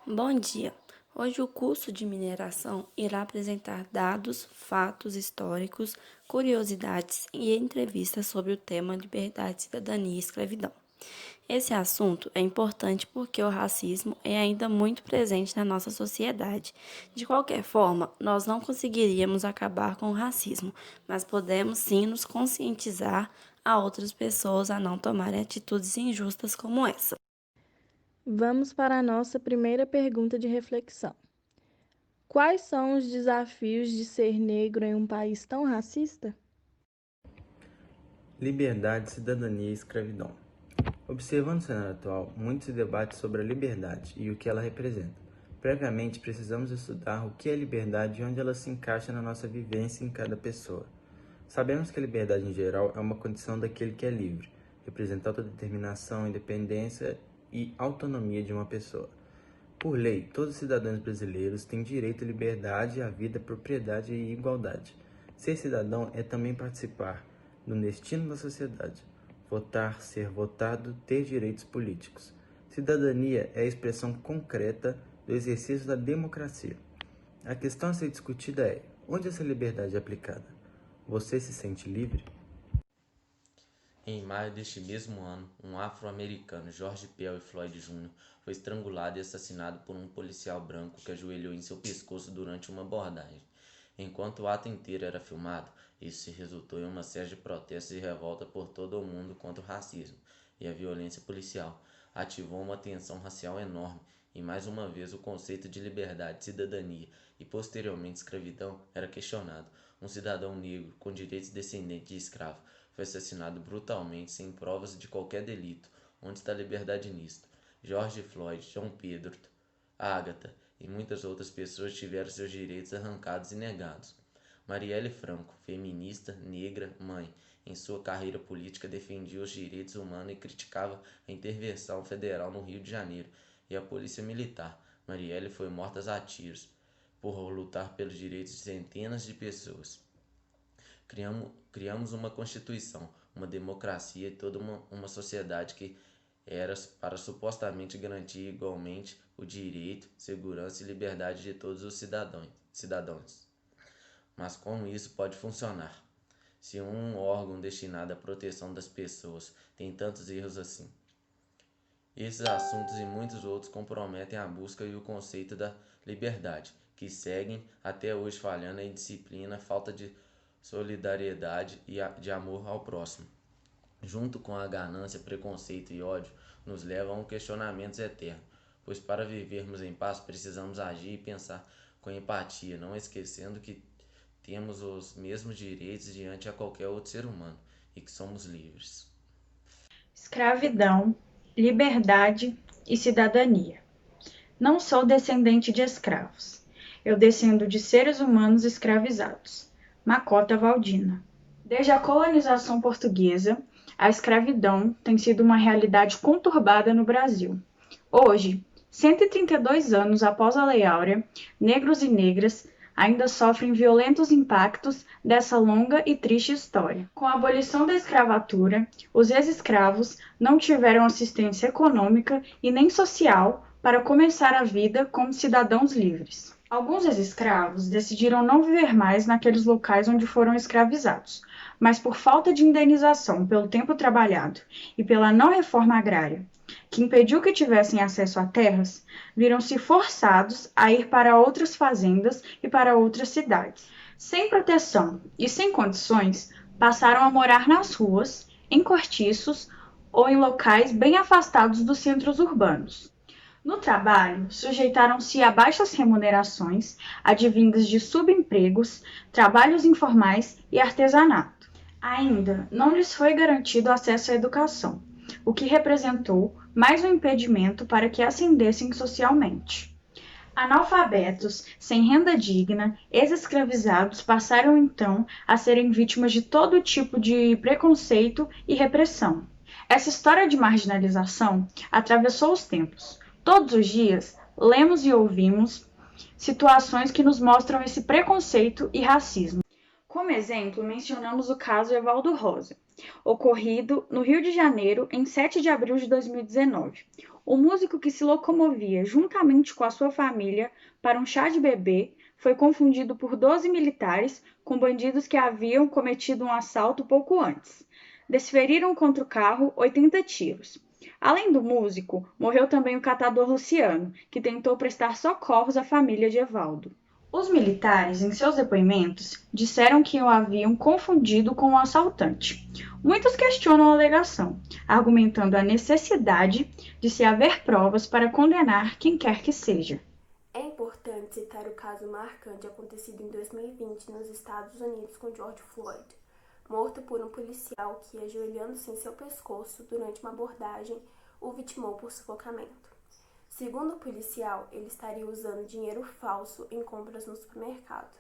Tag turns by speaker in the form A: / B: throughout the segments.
A: Bom dia! Hoje o curso de mineração irá apresentar dados, fatos históricos, curiosidades e entrevistas sobre o tema liberdade, cidadania e escravidão. Esse assunto é importante porque o racismo é ainda muito presente na nossa sociedade. De qualquer forma, nós não conseguiríamos acabar com o racismo, mas podemos sim nos conscientizar a outras pessoas a não tomarem atitudes injustas como essa.
B: Vamos para a nossa primeira pergunta de reflexão. Quais são os desafios de ser negro em um país tão racista?
C: Liberdade, cidadania e escravidão. Observando o cenário atual, muito se debate sobre a liberdade e o que ela representa. Previamente, precisamos estudar o que é liberdade e onde ela se encaixa na nossa vivência em cada pessoa. Sabemos que a liberdade em geral é uma condição daquele que é livre, representa a autodeterminação, independência e autonomia de uma pessoa. Por lei, todos os cidadãos brasileiros têm direito à liberdade, à vida, à propriedade e igualdade. Ser cidadão é também participar do destino da sociedade. Votar, ser votado, ter direitos políticos. Cidadania é a expressão concreta do exercício da democracia. A questão a ser discutida é: onde essa liberdade é aplicada? Você se sente livre?
D: Em maio deste mesmo ano, um afro-americano, George Pell Floyd Jr., foi estrangulado e assassinado por um policial branco que ajoelhou em seu pescoço durante uma abordagem. Enquanto o ato inteiro era filmado, isso resultou em uma série de protestos e revolta por todo o mundo contra o racismo e a violência policial. Ativou uma tensão racial enorme e mais uma vez o conceito de liberdade, cidadania e posteriormente escravidão era questionado. Um cidadão negro com direitos descendentes de escravo foi assassinado brutalmente sem provas de qualquer delito. Onde está a liberdade nisto? George Floyd, João Pedro, Agatha e muitas outras pessoas tiveram seus direitos arrancados e negados. Marielle Franco, feminista, negra, mãe, em sua carreira política defendia os direitos humanos e criticava a intervenção federal no Rio de Janeiro e a polícia militar. Marielle foi morta a tiros por lutar pelos direitos de centenas de pessoas. Criamos uma Constituição, uma democracia e toda uma sociedade que era para supostamente garantir igualmente o direito, segurança e liberdade de todos os cidadãos. Mas como isso pode funcionar? Se um órgão destinado à proteção das pessoas tem tantos erros assim? Esses assuntos e muitos outros comprometem a busca e o conceito da liberdade, que seguem até hoje falhando em disciplina, falta de solidariedade e de amor ao próximo. Junto com a ganância, preconceito e ódio, nos levam a um questionamento eterno, pois para vivermos em paz precisamos agir e pensar com empatia, não esquecendo que temos os mesmos direitos diante a qualquer outro ser humano e que somos livres.
E: Escravidão, liberdade e cidadania. Não sou descendente de escravos. Eu descendo de seres humanos escravizados. Macota Valdina. Desde a colonização portuguesa, a escravidão tem sido uma realidade conturbada no Brasil. Hoje, 132 anos após a Lei Áurea, negros e negras ainda sofrem violentos impactos dessa longa e triste história. Com a abolição da escravatura, os ex-escravos não tiveram assistência econômica e nem social para começar a vida como cidadãos livres. Alguns ex-escravos decidiram não viver mais naqueles locais onde foram escravizados, mas por falta de indenização pelo tempo trabalhado e pela não reforma agrária, que impediu que tivessem acesso a terras, viram-se forçados a ir para outras fazendas e para outras cidades. Sem proteção e sem condições, passaram a morar nas ruas, em cortiços ou em locais bem afastados dos centros urbanos. No trabalho, sujeitaram-se a baixas remunerações, advindas de subempregos, trabalhos informais e artesanato. Ainda não lhes foi garantido acesso à educação, o que representou mais um impedimento para que ascendessem socialmente. Analfabetos, sem renda digna, ex-escravizados passaram então a serem vítimas de todo tipo de preconceito e repressão. Essa história de marginalização atravessou os tempos. Todos os dias, lemos e ouvimos situações que nos mostram esse preconceito e racismo. Como exemplo, mencionamos o caso Evaldo Rosa, ocorrido no Rio de Janeiro em 7 de abril de 2019. O músico que se locomovia juntamente com a sua família para um chá de bebê foi confundido por 12 militares com bandidos que haviam cometido um assalto pouco antes. Desferiram contra o carro 80 tiros. Além do músico, morreu também o catador Luciano, que tentou prestar socorros à família de Evaldo. Os militares, em seus depoimentos, disseram que o haviam confundido com o assaltante. Muitos questionam a alegação, argumentando a necessidade de se haver provas para condenar quem quer que seja.
A: É importante citar o caso marcante acontecido em 2020 nos Estados Unidos com George Floyd, morto por um policial que, ajoelhando-se em seu pescoço durante uma abordagem, o vitimou por sufocamento. Segundo o policial, ele estaria usando dinheiro falso em compras no supermercado.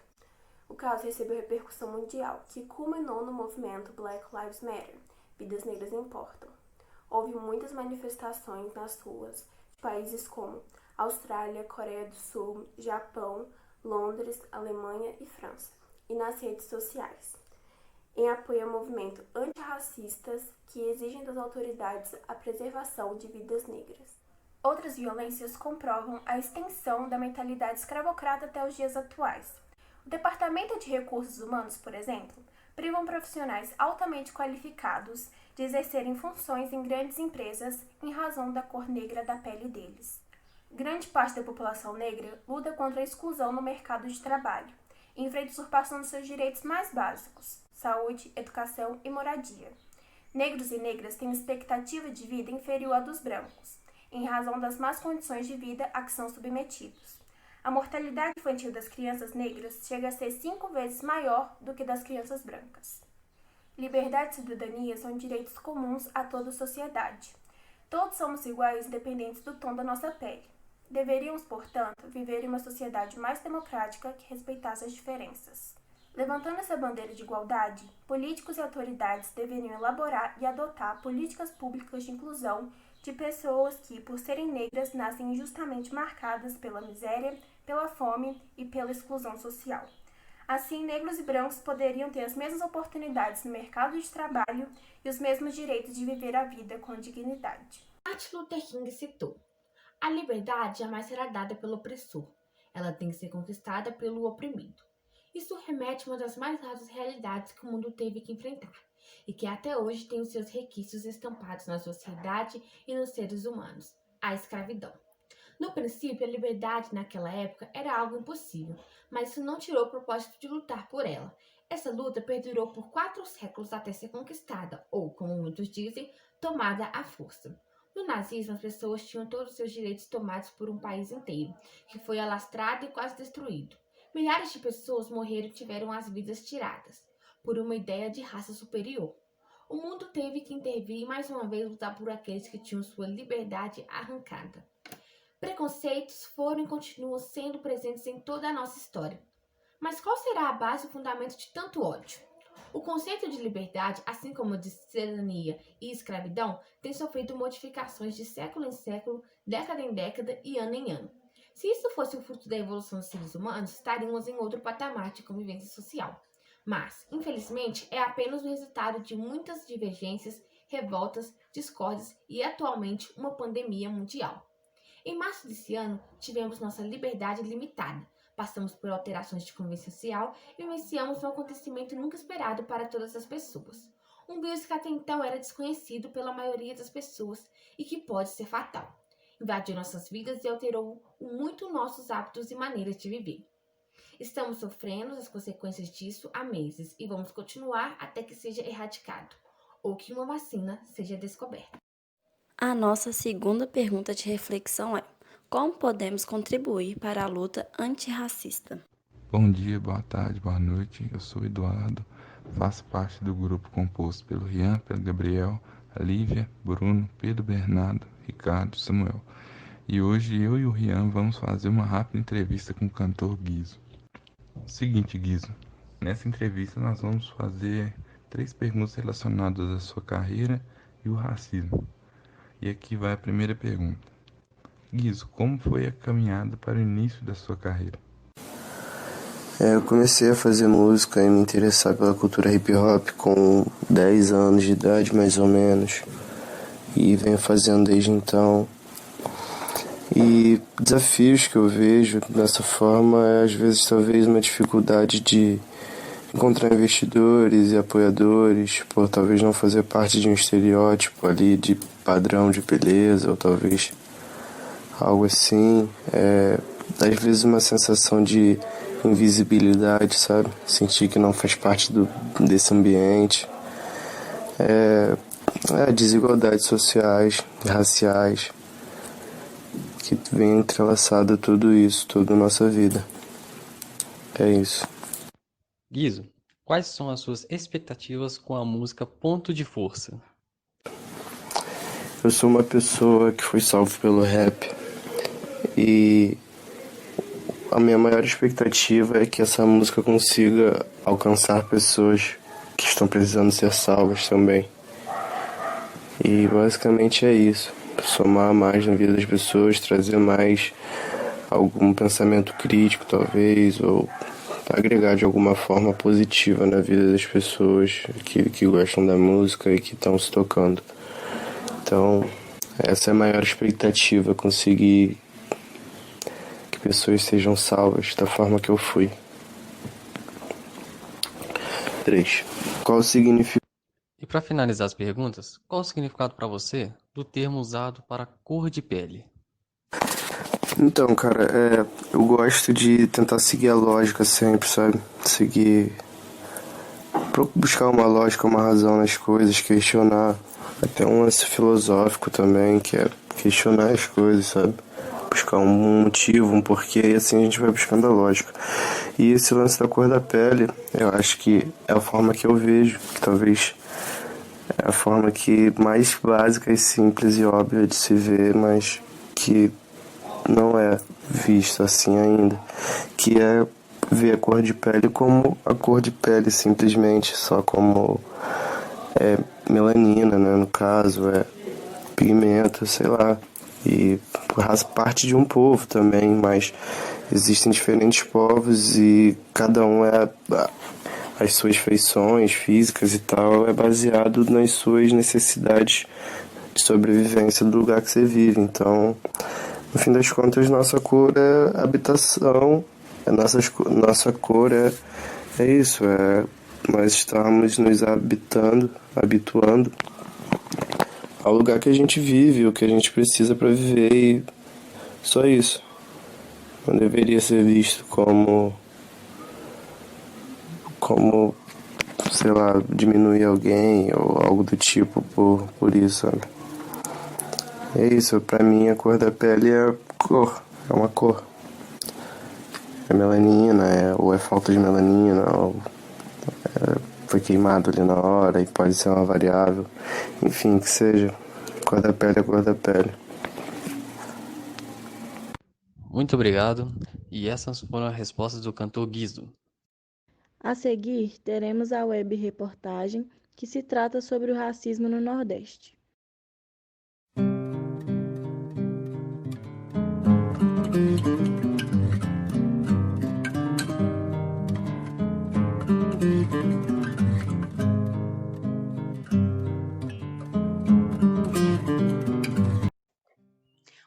A: O caso recebeu repercussão mundial, que culminou no movimento Black Lives Matter, Vidas Negras Importam. Houve muitas manifestações nas ruas de países como Austrália, Coreia do Sul, Japão, Londres, Alemanha e França, e nas redes sociais, em apoio ao movimento antirracistas que exigem das autoridades a preservação de vidas negras. Outras violências comprovam a extensão da mentalidade escravocrata até os dias atuais. O Departamento de Recursos Humanos, por exemplo, privam profissionais altamente qualificados de exercerem funções em grandes empresas em razão da cor negra da pele deles. Grande parte da população negra luta contra a exclusão no mercado de trabalho, enfrenta a usurpação dos seus direitos mais básicos, saúde, educação e moradia. Negros e negras têm uma expectativa de vida inferior à dos brancos, em razão das más condições de vida a que são submetidos. A mortalidade infantil das crianças negras chega a ser 5 vezes maior do que das crianças brancas. Liberdade e cidadania são direitos comuns a toda a sociedade. Todos somos iguais independentes do tom da nossa pele. Deveríamos, portanto, viver em uma sociedade mais democrática que respeitasse as diferenças. Levantando essa bandeira de igualdade, políticos e autoridades deveriam elaborar e adotar políticas públicas de inclusão de pessoas que, por serem negras, nascem injustamente marcadas pela miséria, pela fome e pela exclusão social. Assim, negros e brancos poderiam ter as mesmas oportunidades no mercado de trabalho e os mesmos direitos de viver a vida com dignidade.
F: Martin Luther King citou: a liberdade jamais será dada pelo opressor, ela tem que ser conquistada pelo oprimido. Isso remete a uma das mais raras realidades que o mundo teve que enfrentar, e que até hoje tem os seus requisitos estampados na sociedade e nos seres humanos, a escravidão. No princípio, a liberdade naquela época era algo impossível, mas isso não tirou o propósito de lutar por ela. Essa luta perdurou por 4 séculos até ser conquistada, ou, como muitos dizem, tomada à força. No nazismo, as pessoas tinham todos os seus direitos tomados por um país inteiro, que foi alastrado e quase destruído. Milhares de pessoas morreram e tiveram as vidas tiradas, por uma ideia de raça superior. O mundo teve que intervir e mais uma vez lutar por aqueles que tinham sua liberdade arrancada. Preconceitos foram e continuam sendo presentes em toda a nossa história. Mas qual será a base e o fundamento de tanto ódio? O conceito de liberdade, assim como de cidadania e escravidão, tem sofrido modificações de século em século, década em década e ano em ano. Se isso fosse o fruto da evolução dos seres humanos, estaríamos em outro patamar de convivência social. Mas, infelizmente, é apenas o resultado de muitas divergências, revoltas, discórdias e, atualmente, uma pandemia mundial. Em março desse ano, tivemos nossa liberdade limitada. Passamos por alterações de convivência social e vivenciamos um acontecimento nunca esperado para todas as pessoas. Um vírus que até então era desconhecido pela maioria das pessoas e que pode ser fatal. Invadiu nossas vidas e alterou muito nossos hábitos e maneiras de viver. Estamos sofrendo as consequências disso há meses e vamos continuar até que seja erradicado ou que uma vacina seja descoberta.
A: A nossa segunda pergunta de reflexão é: como podemos contribuir para a luta antirracista?
G: Bom dia, boa tarde, boa noite. Eu sou Eduardo, faço parte do grupo composto pelo Rian, pelo Gabriel, a Lívia, Bruno, Pedro Bernardo, Ricardo, Samuel. E hoje eu e o Rian vamos fazer uma rápida entrevista com o cantor Guizo. Seguinte, Guizo, nessa entrevista nós vamos fazer 3 perguntas relacionadas à sua carreira e o racismo. E aqui vai a primeira pergunta. Guizo, como foi a caminhada para o início da sua carreira?
H: Eu comecei a fazer música e me interessar pela cultura hip hop com 10 anos de idade, mais ou menos, e venho fazendo desde então. E desafios que eu vejo dessa forma é, às vezes, talvez uma dificuldade de encontrar investidores e apoiadores, por talvez não fazer parte de um estereótipo ali de padrão de beleza, ou talvez algo assim. Às vezes uma sensação de invisibilidade, sabe? Sentir que não faz parte desse ambiente. Desigualdades sociais, raciais, que vem entrelaçado a tudo isso, toda a nossa vida. É isso.
I: Guizo, quais são as suas expectativas com a música Ponto de Força?
H: Eu sou uma pessoa que foi salvo pelo rap e a minha maior expectativa é que essa música consiga alcançar pessoas que estão precisando ser salvas também. E basicamente é isso. Somar mais na vida das pessoas, trazer mais algum pensamento crítico, talvez, ou agregar de alguma forma positiva na vida das pessoas que gostam da música e que estão se tocando. Então, essa é a maior expectativa, conseguir que pessoas sejam salvas da forma que eu fui. 3. Qual o significado?
I: E para finalizar as perguntas, qual o significado para você do termo usado para cor de pele?
H: Então, cara, eu gosto de tentar seguir a lógica sempre, sabe? Buscar uma lógica, uma razão nas coisas, questionar. Até um lance filosófico também, que é questionar as coisas, sabe? Buscar um motivo, um porquê, e assim a gente vai buscando a lógica. E esse lance da cor da pele, eu acho que é a forma que eu vejo, que talvez é a forma que mais básica e simples e óbvia de se ver, mas que não é vista assim ainda, que é ver a cor de pele como a cor de pele, simplesmente, só como melanina, né, no caso, pigmento, sei lá, e faz parte de um povo também, mas existem diferentes povos e cada um as suas feições físicas e tal é baseado nas suas necessidades de sobrevivência do lugar que você vive. Então, no fim das contas, nossa cor é habitação, nossa cor é isso, nós estamos nos habituando ao lugar que a gente vive, o que a gente precisa para viver, e só isso. Não deveria ser visto como, sei lá, diminuir alguém ou algo do tipo por isso, sabe? É isso, pra mim a cor da pele é uma cor. É melanina, ou é falta de melanina, ou foi queimado ali na hora e pode ser uma variável. Enfim, que seja. Cor da pele é cor da pele.
I: Muito obrigado. E essas foram as respostas do cantor Guizo.
B: A seguir, teremos a web reportagem que se trata sobre o racismo no Nordeste.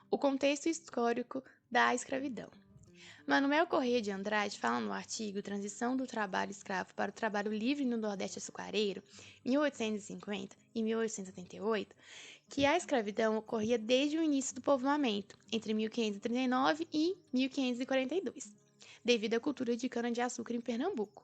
J: O contexto histórico da escravidão. Manuel Corrêa de Andrade fala no artigo Transição do Trabalho Escravo para o Trabalho Livre no Nordeste Açucareiro, 1850 e 1878, que a escravidão ocorria desde o início do povoamento, entre 1539 e 1542, devido à cultura de cana-de-açúcar em Pernambuco.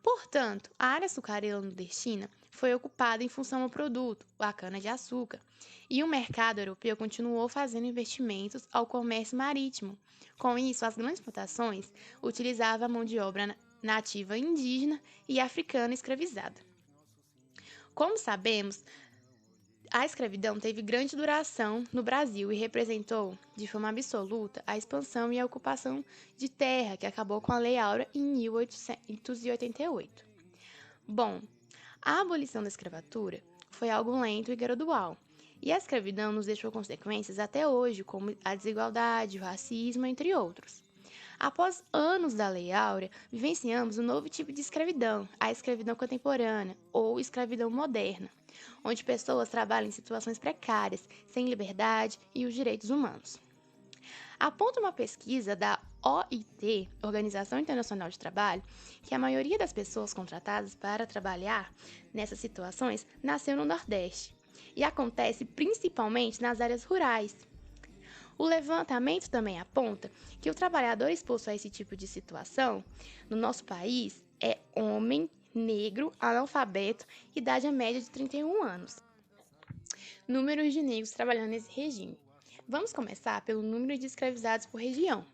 J: Portanto, a área açucareira nordestina foi ocupada em função ao produto, a cana-de-açúcar, e o mercado europeu continuou fazendo investimentos ao comércio marítimo. Com isso, as grandes plantações utilizavam a mão de obra nativa indígena e africana escravizada. Como sabemos, a escravidão teve grande duração no Brasil e representou, de forma absoluta, a expansão e a ocupação de terra, que acabou com a Lei Áurea em 1888. Bom, a abolição da escravatura foi algo lento e gradual, e a escravidão nos deixou consequências até hoje, como a desigualdade, o racismo, entre outros. Após anos da Lei Áurea, vivenciamos um novo tipo de escravidão, a escravidão contemporânea ou escravidão moderna, onde pessoas trabalham em situações precárias, sem liberdade e os direitos humanos. Aponta uma pesquisa da OIT, Organização Internacional de Trabalho, que a maioria das pessoas contratadas para trabalhar nessas situações nasceu no Nordeste e acontece principalmente nas áreas rurais. O levantamento também aponta que o trabalhador exposto a esse tipo de situação no nosso país é homem, negro, analfabeto, idade média de 31 anos. Números de negros trabalhando nesse regime. Vamos começar pelo número de escravizados por região.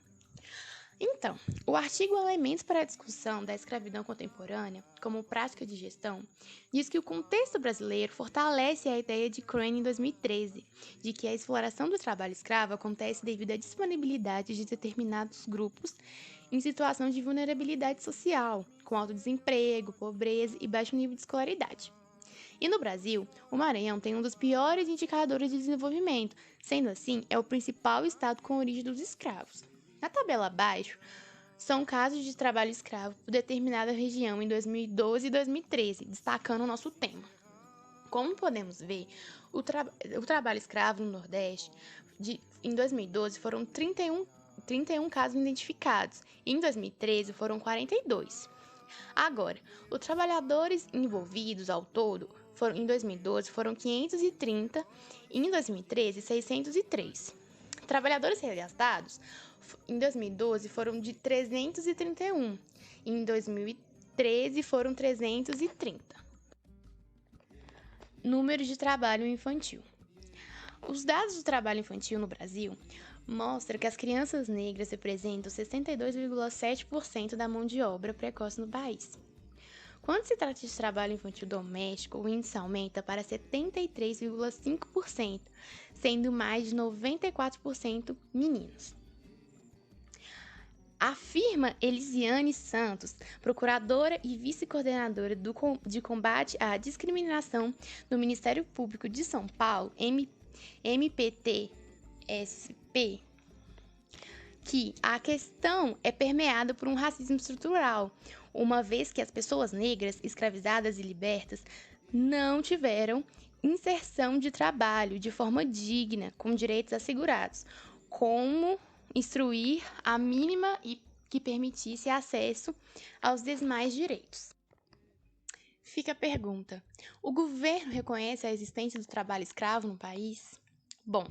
J: Então, o artigo Elementos para a Discussão da Escravidão Contemporânea como Prática de Gestão diz que o contexto brasileiro fortalece a ideia de Crane em 2013, de que a exploração do trabalho escravo acontece devido à disponibilidade de determinados grupos em situação de vulnerabilidade social, com alto desemprego, pobreza e baixo nível de escolaridade. E no Brasil, o Maranhão tem um dos piores indicadores de desenvolvimento, sendo assim, é o principal estado com origem dos escravos. Na tabela abaixo, são casos de trabalho escravo por determinada região em 2012 e 2013, destacando o nosso tema. Como podemos ver, o trabalho escravo no Nordeste, em 2012 foram 31 casos identificados, e em 2013 foram 42. Agora, os trabalhadores envolvidos ao todo, em 2012 foram 530 e em 2013 603. Trabalhadores resgatados em 2012 foram de 331 e em 2013 foram 330. Números de trabalho infantil. Os dados do trabalho infantil no Brasil mostram que as crianças negras representam 62,7% da mão de obra precoce no país. Quando se trata de trabalho infantil doméstico, o índice aumenta para 73,5%, sendo mais de 94% meninos. Afirma Elisiane Santos, procuradora e vice-coordenadora de combate à discriminação do Ministério Público de São Paulo, MPT-SP, que a questão é permeada por um racismo estrutural, uma vez que as pessoas negras, escravizadas e libertas, não tiveram inserção de trabalho de forma digna, com direitos assegurados, como instruir a mínima e que permitisse acesso aos demais direitos. Fica a pergunta: o governo reconhece a existência do trabalho escravo no país? Bom,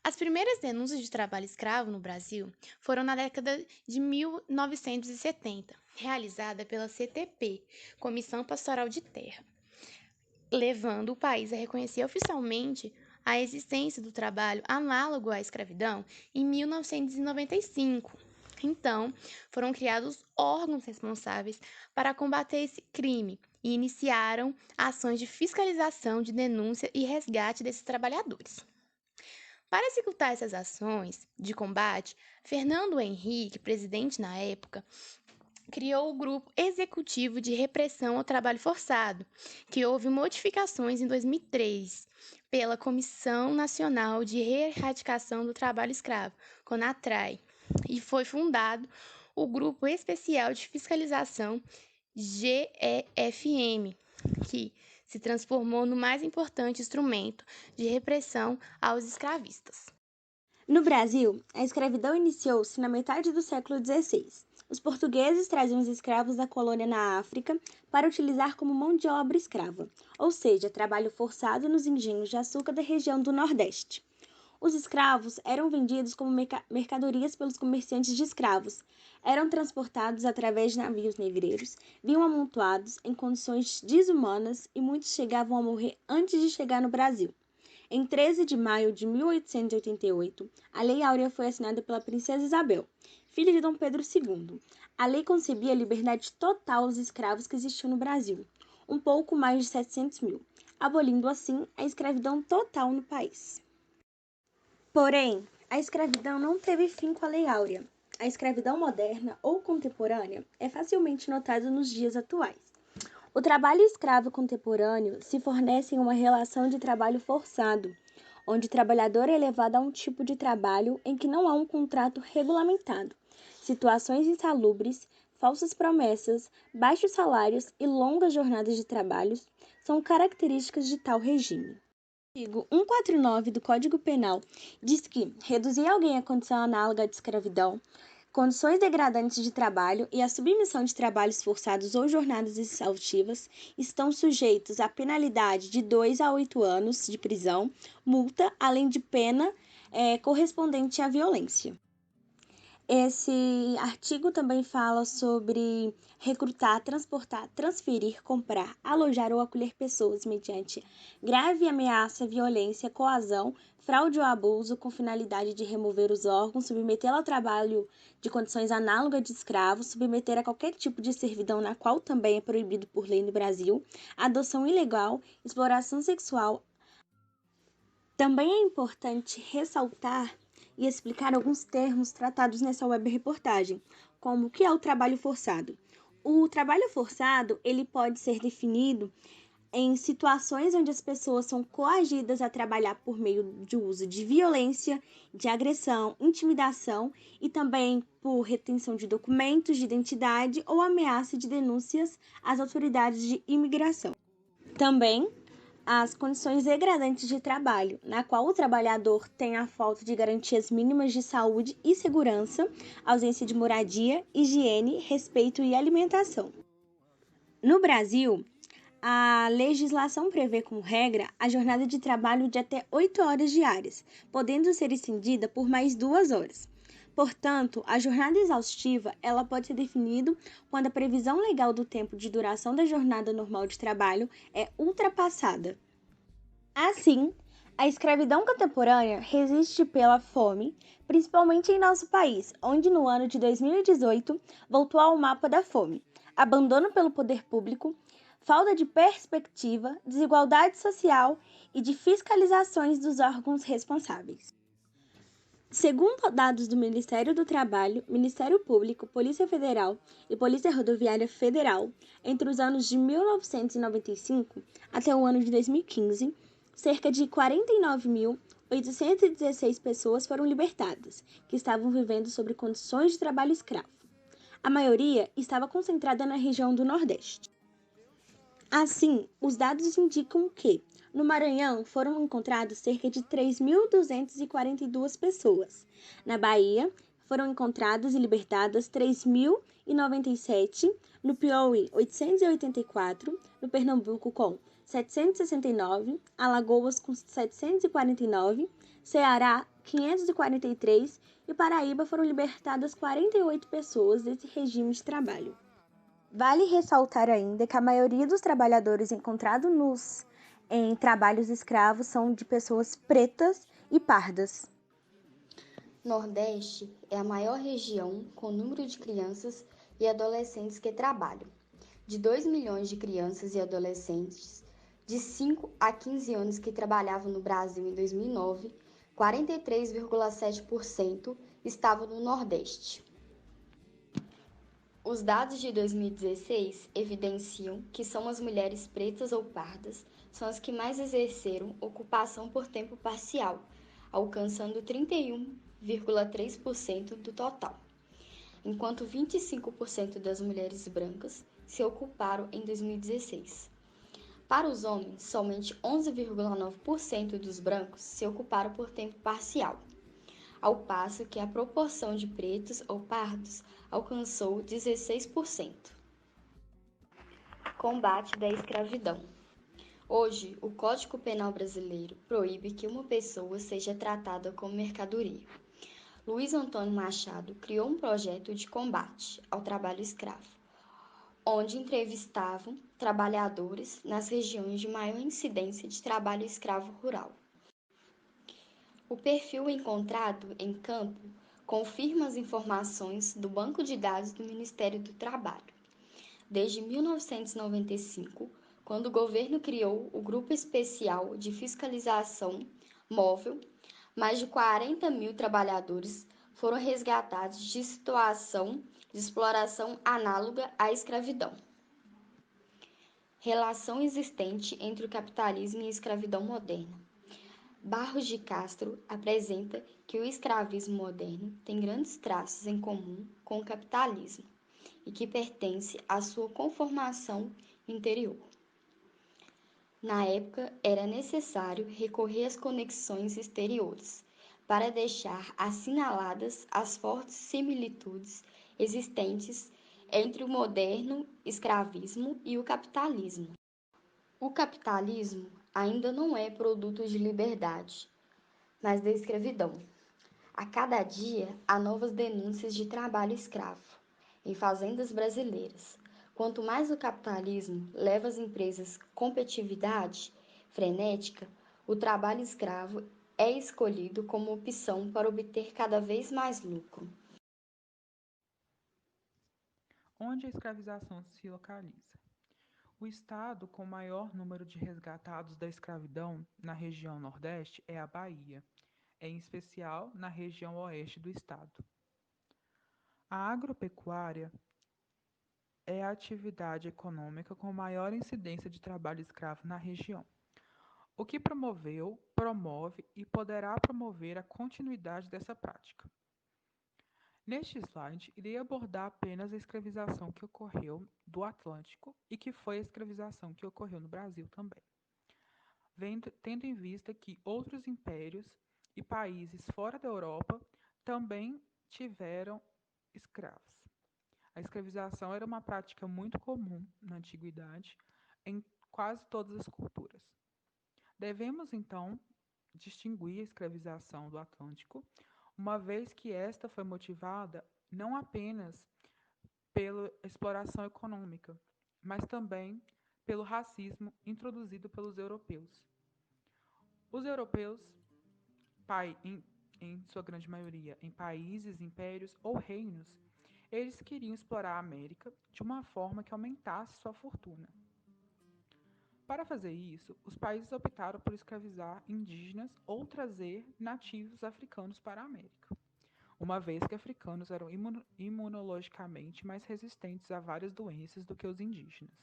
J: as primeiras denúncias de trabalho escravo no Brasil foram na década de 1970, realizada pela CTP, Comissão Pastoral de Terra, levando o país a reconhecer oficialmente a existência do trabalho análogo à escravidão em 1995. Então, foram criados órgãos responsáveis para combater esse crime e iniciaram ações de fiscalização, de denúncia e resgate desses trabalhadores. Para executar essas ações de combate, Fernando Henrique, presidente na época, criou o Grupo Executivo de Repressão ao Trabalho Forçado, que houve modificações em 2003 pela Comissão Nacional de Erradicação do Trabalho Escravo, CONATRAI, e foi fundado o Grupo Especial de Fiscalização GEFM, que se transformou no mais importante instrumento de repressão aos escravistas.
K: No Brasil, a escravidão iniciou-se na metade do século XVI. Os portugueses traziam os escravos da colônia na África para utilizar como mão de obra escrava, ou seja, trabalho forçado nos engenhos de açúcar da região do Nordeste. Os escravos eram vendidos como mercadorias pelos comerciantes de escravos, eram transportados através de navios negreiros, vinham amontoados em condições desumanas e muitos chegavam a morrer antes de chegar no Brasil. Em 13 de maio de 1888, a Lei Áurea foi assinada pela princesa Isabel, filha de Dom Pedro II. A lei concebia a liberdade total aos escravos que existiam no Brasil, um pouco mais de 700 mil, abolindo assim a escravidão total no país. Porém, a escravidão não teve fim com a Lei Áurea. A escravidão moderna ou contemporânea é facilmente notada nos dias atuais. O trabalho escravo contemporâneo se fornece em uma relação de trabalho forçado, onde o trabalhador é levado a um tipo de trabalho em que não há um contrato regulamentado. Situações insalubres, falsas promessas, baixos salários e longas jornadas de trabalho são características de tal regime. O artigo 149 do Código Penal diz que reduzir alguém à condição análoga de escravidão, condições degradantes de trabalho e a submissão de trabalhos forçados ou jornadas exaustivas estão sujeitos à penalidade de 2 a 8 anos de prisão, multa, além de pena correspondente à violência. Esse artigo também fala sobre recrutar, transportar, transferir, comprar, alojar ou acolher pessoas mediante grave ameaça, violência, coação, fraude ou abuso com finalidade de remover os órgãos, submetê-lo ao trabalho de condições análogas de escravos, submeter a qualquer tipo de servidão na qual também é proibido por lei no Brasil, adoção ilegal, exploração sexual. Também é importante ressaltar e explicar alguns termos tratados nessa web reportagem, como o que é o trabalho forçado. O trabalho forçado, ele pode ser definido em situações onde as pessoas são coagidas a trabalhar por meio de uso de violência, de agressão, intimidação e também por retenção de documentos de identidade ou ameaça de denúncias às autoridades de imigração. Também as condições degradantes de trabalho, na qual o trabalhador tem a falta de garantias mínimas de saúde e segurança, ausência de moradia, higiene, respeito e alimentação. No Brasil, a legislação prevê como regra a jornada de trabalho de até 8 horas diárias, podendo ser estendida por mais 2 horas. Portanto, a jornada exaustiva ela pode ser definida quando a previsão legal do tempo de duração da jornada normal de trabalho é ultrapassada. Assim, a escravidão contemporânea resiste pela fome, principalmente em nosso país, onde no ano de 2018 voltou ao mapa da fome, abandono pelo poder público, falta de perspectiva, desigualdade social e de fiscalizações dos órgãos responsáveis. Segundo dados do Ministério do Trabalho, Ministério Público, Polícia Federal e Polícia Rodoviária Federal, entre os anos de 1995 até o ano de 2015, cerca de 49.816 pessoas foram libertadas, que estavam vivendo sob condições de trabalho escravo. A maioria estava concentrada na região do Nordeste. Assim, os dados indicam que, no Maranhão, foram encontrados cerca de 3.242 pessoas. Na Bahia, foram encontradas e libertadas 3.097, no Piauí, 884, no Pernambuco, com 769, Alagoas, com 749, Ceará, 543 e Paraíba foram libertadas 48 pessoas desse regime de trabalho. Vale ressaltar ainda que a maioria dos trabalhadores encontrados em trabalhos escravos são de pessoas pretas e pardas.
L: Nordeste é a maior região com número de crianças e adolescentes que trabalham. De 2 milhões de crianças e adolescentes de 5 a 15 anos que trabalhavam no Brasil em 2009, 43,7% estavam no Nordeste. Os dados de 2016 evidenciam que são as mulheres pretas ou pardas são as que mais exerceram ocupação por tempo parcial, alcançando 31,3% do total, enquanto 25% das mulheres brancas se ocuparam em 2016. Para os homens, somente 11,9% dos brancos se ocuparam por tempo parcial, ao passo que a proporção de pretos ou pardos alcançou 16%. Combate da escravidão. Hoje, o Código Penal brasileiro proíbe que uma pessoa seja tratada como mercadoria. Luiz Antônio Machado criou um projeto de combate ao trabalho escravo, onde entrevistavam trabalhadores nas regiões de maior incidência de trabalho escravo rural. O perfil encontrado em campo confirma as informações do Banco de Dados do Ministério do Trabalho. Desde 1995, quando o governo criou o Grupo Especial de Fiscalização Móvel, mais de 40 mil trabalhadores foram resgatados de situação de exploração análoga à escravidão. Relação existente entre o capitalismo e a escravidão moderna. Barros de Castro apresenta que o escravismo moderno tem grandes traços em comum com o capitalismo e que pertence à sua conformação interior. Na época, era necessário recorrer às conexões exteriores para deixar assinaladas as fortes similitudes existentes entre o moderno escravismo e o capitalismo. O capitalismo ainda não é produto de liberdade, mas da escravidão. A cada dia há novas denúncias de trabalho escravo em fazendas brasileiras. Quanto mais o capitalismo leva as empresas competitividade frenética, o trabalho escravo é escolhido como opção para obter cada vez mais lucro.
M: Onde a escravização se localiza? O estado com maior número de resgatados da escravidão na região Nordeste é a Bahia, em especial na região oeste do estado. A agropecuária é a atividade econômica com maior incidência de trabalho escravo na região, o que promoveu, promove e poderá promover a continuidade dessa prática. Neste slide, irei abordar apenas a escravização que ocorreu do Atlântico e que foi a escravização que ocorreu no Brasil também, tendo em vista que outros impérios e países fora da Europa também tiveram escravos. A escravização era uma prática muito comum na antiguidade em quase todas as culturas. Devemos, então, distinguir a escravização do Atlântico, uma vez que esta foi motivada não apenas pela exploração econômica, mas também pelo racismo introduzido pelos europeus. Os europeus, em sua grande maioria, em países, impérios ou reinos, eles queriam explorar a América de uma forma que aumentasse sua fortuna. Para fazer isso, os países optaram por escravizar indígenas ou trazer nativos africanos para a América, uma vez que africanos eram imunologicamente mais resistentes a várias doenças do que os indígenas.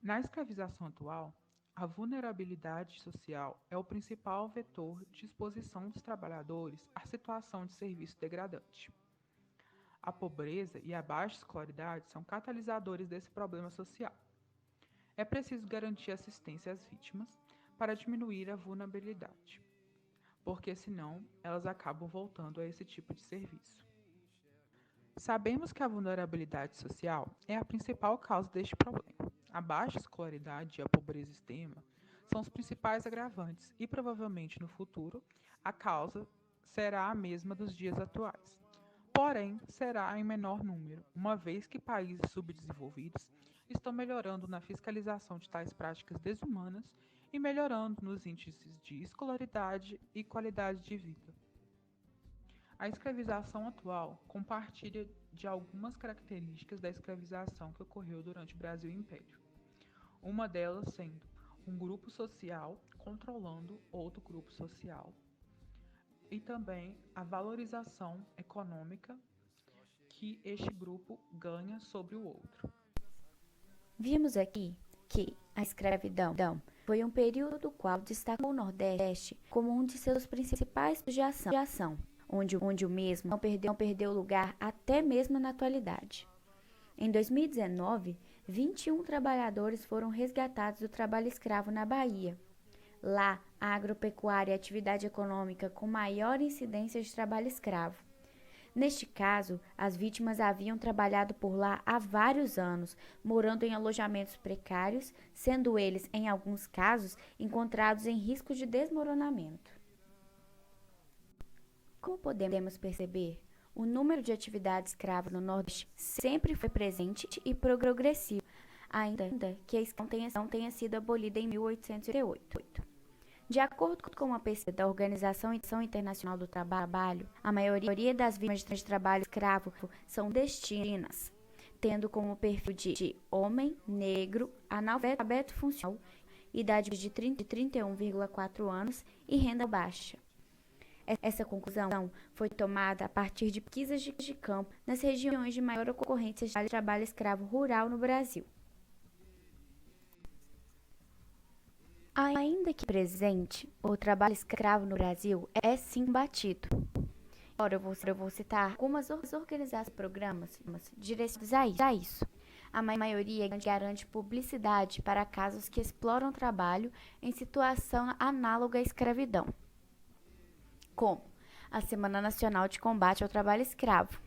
M: Na escravização atual, a vulnerabilidade social é o principal vetor de exposição dos trabalhadores à situação de serviço degradante. A pobreza e a baixa escolaridade são catalisadores desse problema social. É preciso garantir assistência às vítimas para diminuir a vulnerabilidade, porque senão elas acabam voltando a esse tipo de serviço. Sabemos que a vulnerabilidade social é a principal causa deste problema. A baixa escolaridade e a pobreza extrema são os principais agravantes e provavelmente no futuro a causa será a mesma dos dias atuais. Porém, será em menor número, uma vez que países subdesenvolvidos estão melhorando na fiscalização de tais práticas desumanas e melhorando nos índices de escolaridade e qualidade de vida. A escravização atual compartilha de algumas características da escravização que ocorreu durante o Brasil Império. Uma delas sendo um grupo social controlando outro grupo social, e também a valorização econômica que este grupo ganha sobre o outro.
A: Vimos aqui que a escravidão foi um período do qual destacou o Nordeste como um de seus principais pontos de ação, onde o mesmo não perdeu lugar até mesmo na atualidade. Em 2019, 21 trabalhadores foram resgatados do trabalho escravo na Bahia. Lá, a agropecuária é a atividade econômica com maior incidência de trabalho escravo. Neste caso, as vítimas haviam trabalhado por lá há vários anos, morando em alojamentos precários, sendo eles, em alguns casos, encontrados em risco de desmoronamento. Como podemos perceber, o número de atividade escrava no Nordeste sempre foi presente e progressivo, ainda que a escravidão tenha sido abolida em 1888. De acordo com uma pesquisa da Organização Internacional do Trabalho, a maioria das vítimas de trabalho escravo são nordestinas, tendo como perfil de homem, negro, analfabeto funcional, idade de 31,4 anos e renda baixa. Essa conclusão foi tomada a partir de pesquisas de campo nas regiões de maior ocorrência de trabalho escravo rural no Brasil.
N: Ainda que presente, o trabalho escravo no Brasil é sim combatido. Agora eu vou citar algumas organizações e programas direcionados a isso. A maioria garante publicidade para casos que exploram trabalho em situação análoga à escravidão, como a Semana Nacional de Combate ao Trabalho Escravo.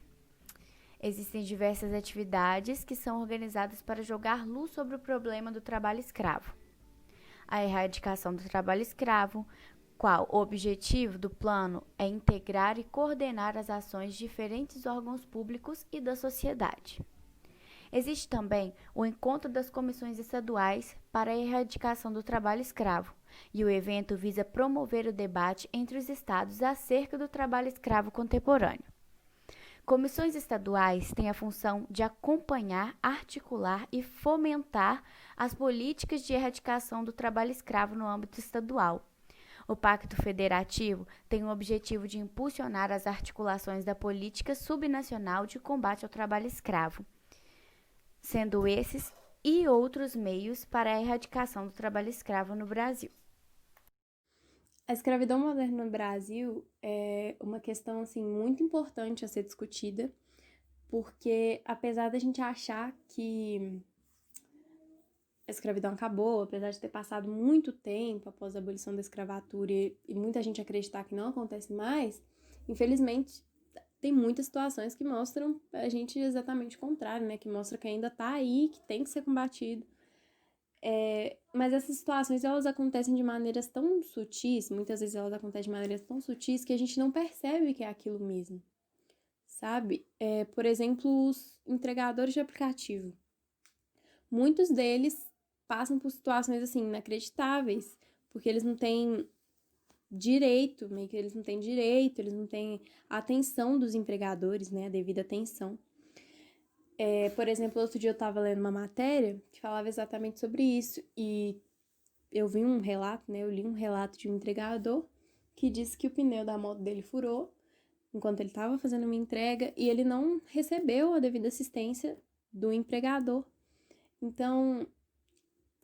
N: Existem diversas atividades que são organizadas para jogar luz sobre o problema do trabalho escravo. A erradicação do trabalho escravo, qual o objetivo do plano é integrar e coordenar as ações de diferentes órgãos públicos e da sociedade. Existe também o Encontro das Comissões Estaduais para a Erradicação do Trabalho Escravo, e o evento visa promover o debate entre os estados acerca do trabalho escravo contemporâneo. Comissões estaduais têm a função de acompanhar, articular e fomentar as políticas de erradicação do trabalho escravo no âmbito estadual. O Pacto Federativo tem o objetivo de impulsionar as articulações da política subnacional de combate ao trabalho escravo, sendo esses e outros meios para a erradicação do trabalho escravo no Brasil.
B: A escravidão moderna no Brasil é uma questão assim, muito importante a ser discutida, porque apesar da gente achar que a escravidão acabou, apesar de ter passado muito tempo após a abolição da escravatura e muita gente acreditar que não acontece mais, infelizmente tem muitas situações que mostram a gente exatamente o contrário, né? Que mostra que ainda tá aí, que tem que ser combatido. Mas essas situações, elas acontecem de maneiras tão sutis, muitas vezes elas acontecem de maneiras tão sutis que a gente não percebe que é aquilo mesmo, sabe? Por exemplo, os entregadores de aplicativo. Muitos deles passam por situações, assim, inacreditáveis, porque eles não têm direito, meio que eles não têm a atenção dos empregadores, né, a devida atenção. Por exemplo, outro dia eu estava lendo uma matéria que falava exatamente sobre isso, e eu li um relato de um entregador que disse que o pneu da moto dele furou enquanto ele estava fazendo uma entrega e ele não recebeu a devida assistência do empregador. Então,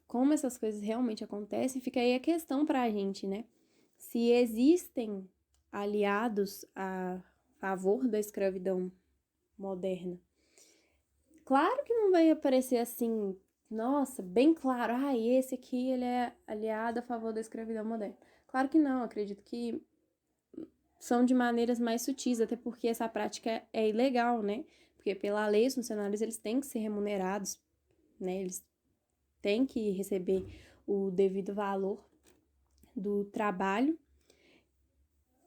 B: como essas coisas realmente acontecem, fica aí a questão para a gente, né? Se existem aliados a favor da escravidão moderna. Claro que não vai aparecer assim, nossa, bem claro, esse aqui ele é aliado a favor da escravidão moderna. Claro que não, acredito que são de maneiras mais sutis, até porque essa prática é ilegal, né? Porque pela lei os funcionários eles têm que ser remunerados, né? Eles têm que receber o devido valor do trabalho.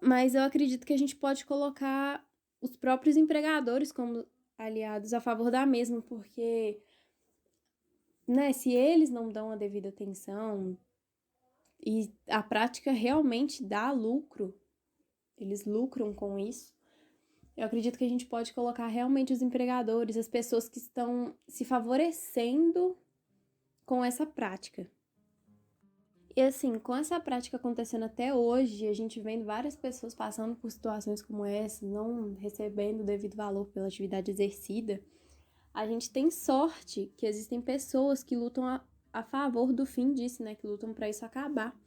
B: Mas eu acredito que a gente pode colocar os próprios empregadores como aliados a favor da mesma, porque, né, se eles não dão a devida atenção e a prática realmente dá lucro, eles lucram com isso, eu acredito que a gente pode colocar realmente os empregadores, as pessoas que estão se favorecendo com essa prática. E assim, com essa prática acontecendo até hoje, a gente vendo várias pessoas passando por situações como essa, não recebendo o devido valor pela atividade exercida, a gente tem sorte que existem pessoas que lutam a favor do fim disso, né? Que lutam para isso acabar.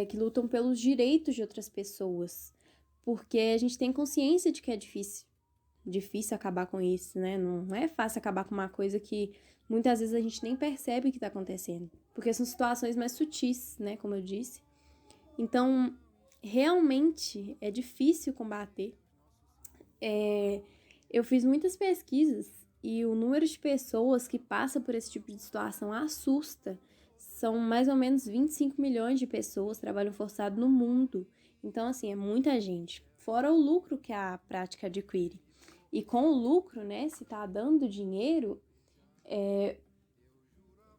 B: Que lutam pelos direitos de outras pessoas. Porque a gente tem consciência de que é difícil acabar com isso, né? Não é fácil acabar com uma coisa que muitas vezes a gente nem percebe que está acontecendo. Porque são situações mais sutis, né? Como eu disse. Então, realmente é difícil combater. Eu fiz muitas pesquisas e o número de pessoas que passa por esse tipo de situação assusta. São mais ou menos 25 milhões de pessoas que trabalham forçado no mundo. Então, assim, é muita gente. Fora o lucro que a prática adquire. E com o lucro, né, se tá dando dinheiro,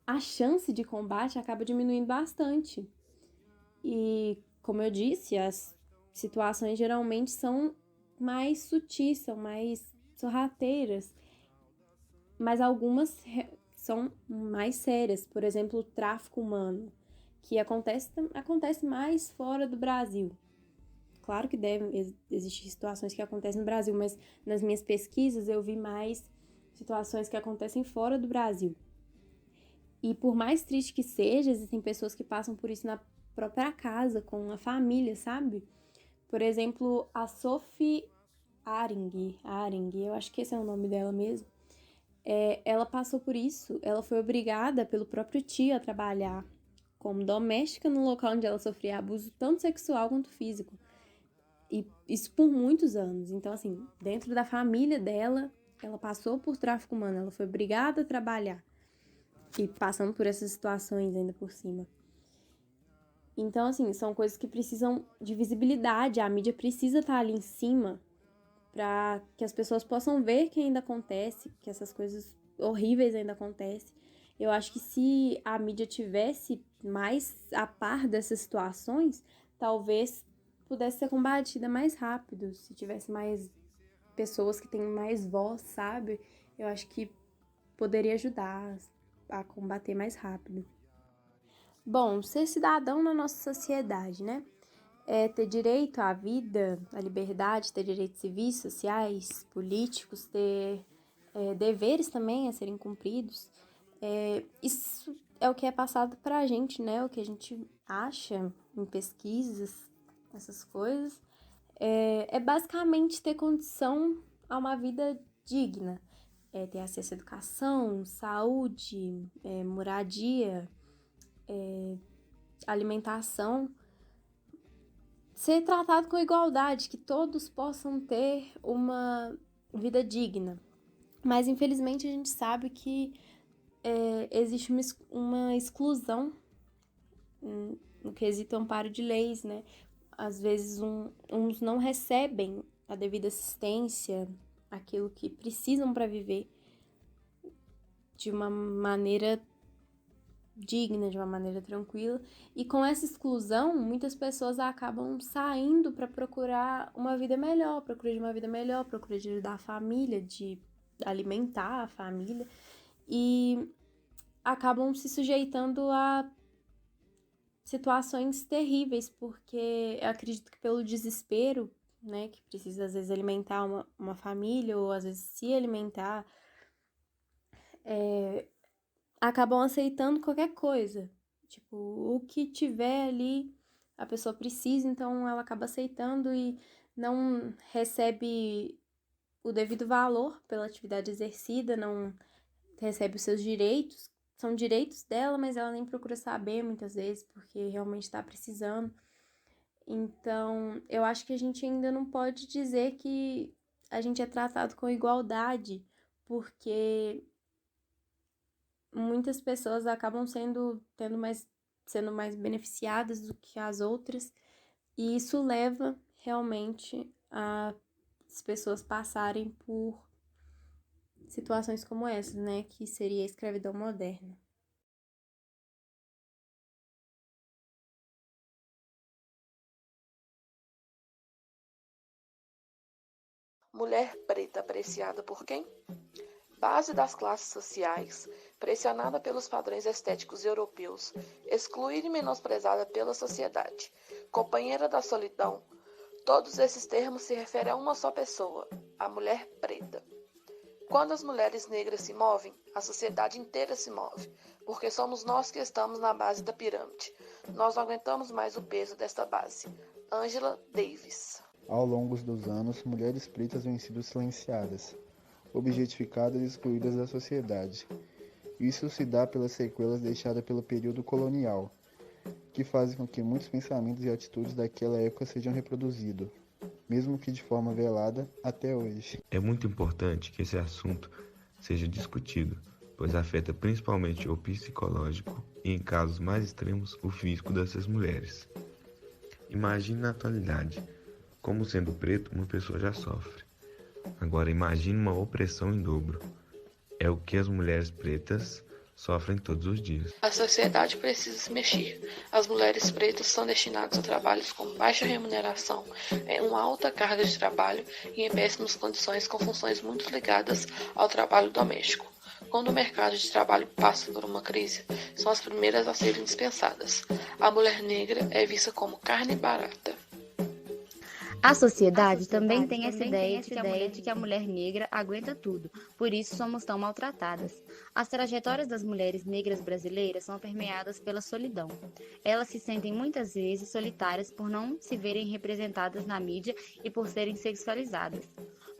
B: a chance de combate acaba diminuindo bastante. E, como eu disse, as situações geralmente são mais sutis, são mais sorrateiras, mas algumas são mais sérias. Por exemplo, o tráfico humano, que acontece mais fora do Brasil. Claro que devem existir situações que acontecem no Brasil, mas nas minhas pesquisas eu vi mais situações que acontecem fora do Brasil. E por mais triste que seja, existem pessoas que passam por isso na própria casa, com a família, sabe? Por exemplo, a Sophie Aring, eu acho que esse é o nome dela mesmo. Ela passou por isso, ela foi obrigada pelo próprio tio a trabalhar como doméstica no local onde ela sofria abuso tanto sexual quanto físico. E isso por muitos anos. Então, assim, dentro da família dela, ela passou por tráfico humano, ela foi obrigada a trabalhar. E passando por essas situações ainda por cima. Então, assim, são coisas que precisam de visibilidade. A mídia precisa estar ali em cima para que as pessoas possam ver que ainda acontece, que essas coisas horríveis ainda acontecem. Eu acho que se a mídia tivesse mais a par dessas situações, talvez pudesse ser combatida mais rápido. Se tivesse mais pessoas que têm mais voz, sabe? Eu acho que poderia ajudar a combater mais rápido. Bom, ser cidadão na nossa sociedade, né? É ter direito à vida, à liberdade, ter direitos civis, sociais, políticos, ter deveres também a serem cumpridos. Isso é o que é passado pra gente, né? O que a gente acha em pesquisas, essas coisas. É basicamente ter condição a uma vida digna. Ter acesso à educação, saúde, moradia, alimentação, ser tratado com igualdade, que todos possam ter uma vida digna. Mas, infelizmente, a gente sabe que existe uma exclusão no quesito amparo de leis, né? Às vezes, uns não recebem a devida assistência, aquilo que precisam para viver de uma maneira digna, de uma maneira tranquila. E com essa exclusão, muitas pessoas acabam saindo para procurar uma vida melhor, procura de ajudar a família, de alimentar a família, e acabam se sujeitando a situações terríveis, porque eu acredito que pelo desespero, né, que precisa às vezes alimentar uma família, ou às vezes se alimentar, acabam aceitando qualquer coisa. Tipo, o que tiver ali, a pessoa precisa, então ela acaba aceitando e não recebe o devido valor pela atividade exercida, não recebe os seus direitos. São direitos dela, mas ela nem procura saber muitas vezes, porque realmente está precisando. Então, eu acho que a gente ainda não pode dizer que a gente é tratado com igualdade, porque muitas pessoas acabam sendo mais beneficiadas do que as outras, e isso leva realmente as pessoas passarem por situações como essas, né, que seria a escravidão moderna.
O: Mulher preta apreciada por quem? Base das classes sociais, pressionada pelos padrões estéticos europeus, excluída e menosprezada pela sociedade, companheira da solidão, todos esses termos se referem a uma só pessoa, a mulher preta. Quando as mulheres negras se movem, a sociedade inteira se move, porque somos nós que estamos na base da pirâmide. Nós não aguentamos mais o peso desta base. Angela Davis.
P: Ao longo dos anos, mulheres pretas vêm sido silenciadas, objetificadas e excluídas da sociedade. Isso se dá pelas sequelas deixadas pelo período colonial, que fazem com que muitos pensamentos e atitudes daquela época sejam reproduzidos, mesmo que de forma velada, até hoje.
G: É muito importante que esse assunto seja discutido, pois afeta principalmente o psicológico e, em casos mais extremos, o físico dessas mulheres. Imagine na atualidade, como sendo preto uma pessoa já sofre. Agora imagine uma opressão em dobro. É o que as mulheres pretas sofrem todos os dias.
O: A sociedade precisa se mexer. As mulheres pretas são destinadas a trabalhos com baixa remuneração, uma alta carga de trabalho e em péssimas condições, com funções muito ligadas ao trabalho doméstico. Quando o mercado de trabalho passa por uma crise, são as primeiras a serem dispensadas. A mulher negra é vista como carne barata.
N: A sociedade também tem essa ideia de que a mulher negra aguenta tudo, por isso somos tão maltratadas. As trajetórias das mulheres negras brasileiras são permeadas pela solidão. Elas se sentem muitas vezes solitárias por não se verem representadas na mídia e por serem sexualizadas.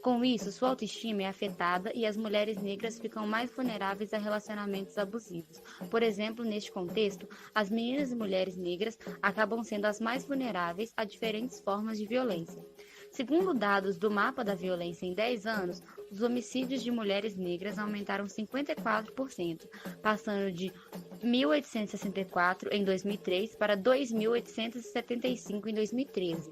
N: Com isso, sua autoestima é afetada e as mulheres negras ficam mais vulneráveis a relacionamentos abusivos. Por exemplo, neste contexto, as meninas e mulheres negras acabam sendo as mais vulneráveis a diferentes formas de violência. Segundo dados do Mapa da Violência em 10 anos, os homicídios de mulheres negras aumentaram 54%, passando de 1.864 em 2003 para 2.875 em 2013.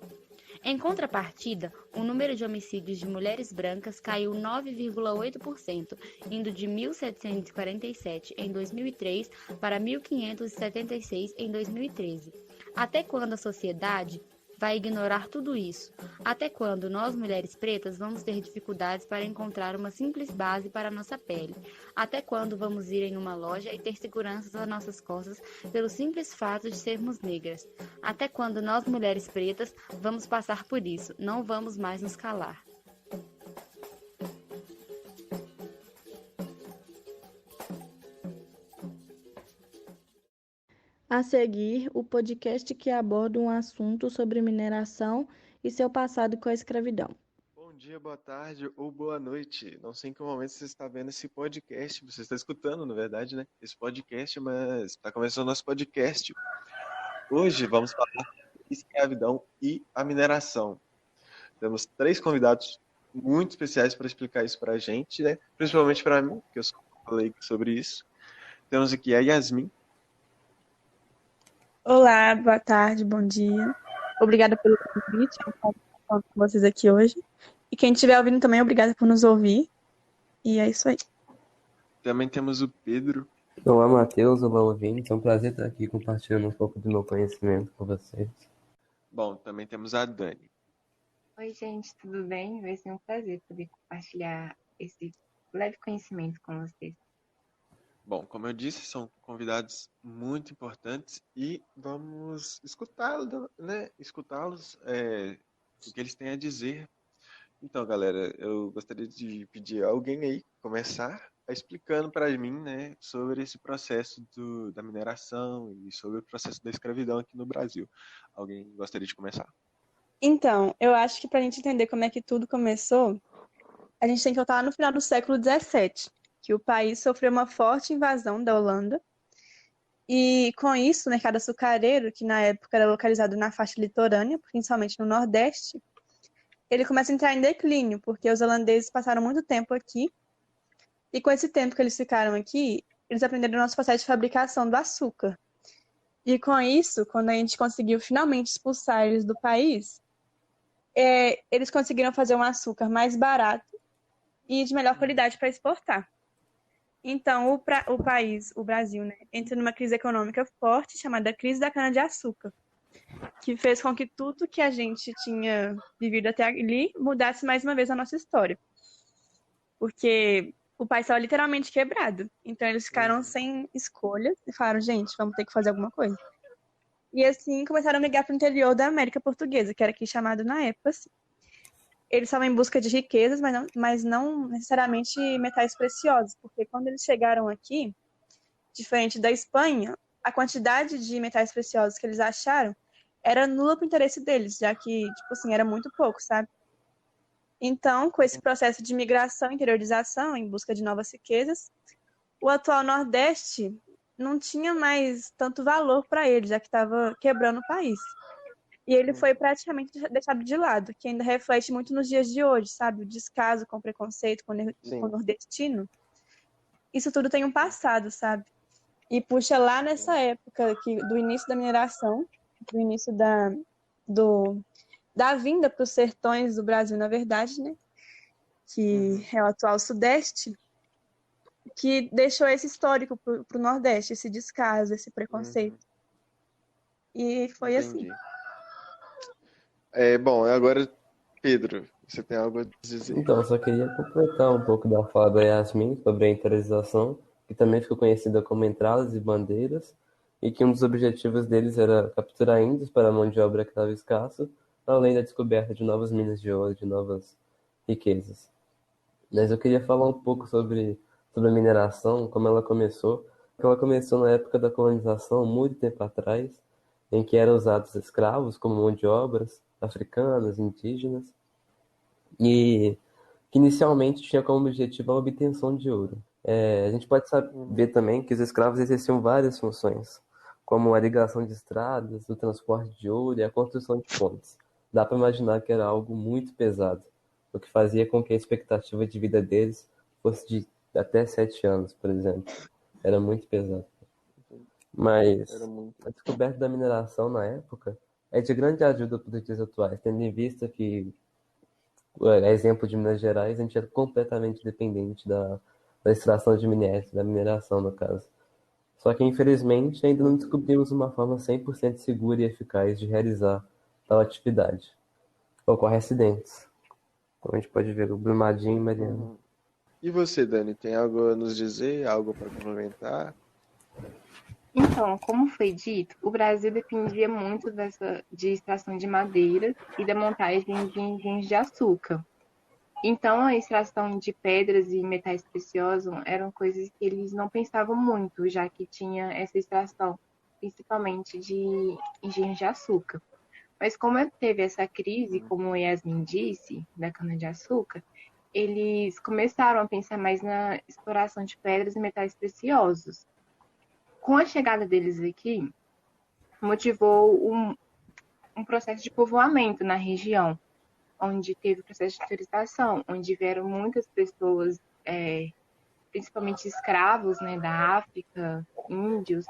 N: Em contrapartida, o número de homicídios de mulheres brancas caiu 9,8%, indo de 1.747 em 2003 para 1.576 em 2013. Até quando a sociedade vai ignorar tudo isso? Até quando nós, mulheres pretas, vamos ter dificuldades para encontrar uma simples base para a nossa pele? Até quando vamos ir em uma loja e ter segurança às nossas costas pelo simples fato de sermos negras? Até quando nós, mulheres pretas, vamos passar por isso? Não vamos mais nos calar.
Q: A seguir, o podcast que aborda um assunto sobre mineração e seu passado com a escravidão.
R: Bom dia, boa tarde ou boa noite. Não sei em que momento você está vendo esse podcast, você está escutando, na verdade, né? Esse podcast, mas está começando o nosso podcast. Hoje vamos falar sobre escravidão e a mineração. Temos 3 convidados muito especiais para explicar isso para a gente, né? Principalmente para mim, que eu falei sobre isso. Temos aqui a Yasmin.
Q: Olá, boa tarde, bom dia. Obrigada pelo convite, estar falando com vocês aqui hoje. E quem estiver ouvindo também, obrigada por nos ouvir. E é isso aí.
R: Também temos o Pedro.
S: Olá, Matheus, olá, ouvintes. É um prazer estar aqui compartilhando um pouco do meu conhecimento com vocês.
R: Bom, também temos a Dani.
T: Oi, gente, tudo bem? Vai ser um prazer poder compartilhar esse leve conhecimento com vocês.
R: Bom, como eu disse, são convidados muito importantes e vamos escutá-los, né? Escutá-los, o que eles têm a dizer. Então, galera, eu gostaria de pedir a alguém aí começar explicando para mim, né, sobre esse processo da mineração e sobre o processo da escravidão aqui no Brasil. Alguém gostaria de começar?
Q: Então, eu acho que para a gente entender como é que tudo começou, a gente tem que voltar lá no final do século XVII, que o país sofreu uma forte invasão da Holanda. E com isso, o mercado açucareiro, que na época era localizado na faixa litorânea, principalmente no Nordeste, ele começa a entrar em declínio, porque os holandeses passaram muito tempo aqui, e com esse tempo que eles ficaram aqui, eles aprenderam o nosso processo de fabricação do açúcar. E com isso, quando a gente conseguiu finalmente expulsar eles do país, eles conseguiram fazer um açúcar mais barato e de melhor qualidade para exportar. Então, o país, o Brasil, né, entra numa crise econômica forte, chamada crise da cana-de-açúcar, que fez com que tudo que a gente tinha vivido até ali mudasse mais uma vez a nossa história. Porque o país estava literalmente quebrado. Então, eles ficaram sem escolha e falaram, gente, vamos ter que fazer alguma coisa. E assim, começaram a migrar para o interior da América Portuguesa, que era aqui chamado na época, assim. Eles estavam em busca de riquezas, mas não necessariamente metais preciosos, porque quando eles chegaram aqui, diferente da Espanha, a quantidade de metais preciosos que eles acharam era nula para o interesse deles, já que, tipo assim, era muito pouco, sabe? Então, com esse processo de migração e interiorização em busca de novas riquezas, o atual Nordeste não tinha mais tanto valor para eles, já que estava quebrando o país. E ele foi praticamente deixado de lado, que ainda reflete muito nos dias de hoje, sabe? O descaso com o preconceito com o nordestino. Isso tudo tem um passado, sabe? E puxa lá nessa época do início da mineração, do início da vinda para os sertões do Brasil, na verdade, né? Que é o atual Sudeste, que deixou esse histórico para o Nordeste, esse descaso, esse preconceito. E foi
R: Entendi.
Q: assim.
R: Bom, agora, Pedro, você tem algo a dizer?
S: Então, eu só queria completar um pouco da fala da Yasmin sobre a interiorização, que também ficou conhecida como entradas e bandeiras, e que um dos objetivos deles era capturar índios para a mão de obra que estava escassa, além da descoberta de novas minas de ouro, de novas riquezas. Mas eu queria falar um pouco sobre a mineração, como ela começou. Ela começou na época da colonização, muito tempo atrás, em que eram usados escravos como mão de obras africanas, indígenas, e que inicialmente tinha como objetivo a obtenção de ouro. A gente pode ver também que os escravos exerciam várias funções, como a ligação de estradas, o transporte de ouro e a construção de pontes. Dá para imaginar que era algo muito pesado, o que fazia com que a expectativa de vida deles fosse de até 7 anos, por exemplo. Era muito pesado. Mas a descoberta da mineração na época é de grande ajuda para os dias atuais, tendo em vista que, exemplo de Minas Gerais, a gente é completamente dependente da extração de minérios, da mineração, no caso. Só que, infelizmente, ainda não descobrimos uma forma 100% segura e eficaz de realizar tal atividade. Ocorrem acidentes, como a gente pode ver o Brumadinho e Mariana.
R: E você, Dani, tem algo a nos dizer, algo para complementar?
T: Então, como foi dito, o Brasil dependia muito de extração de madeira e da montagem de engenhos de açúcar. Então, a extração de pedras e metais preciosos eram coisas que eles não pensavam muito, já que tinha essa extração, principalmente de engenhos de açúcar. Mas como teve essa crise, como o Yasmin disse, da cana-de-açúcar, eles começaram a pensar mais na exploração de pedras e metais preciosos. Com a chegada deles aqui, motivou um processo de povoamento na região, onde teve o processo de autorização, onde vieram muitas pessoas, principalmente escravos, né, da África, índios,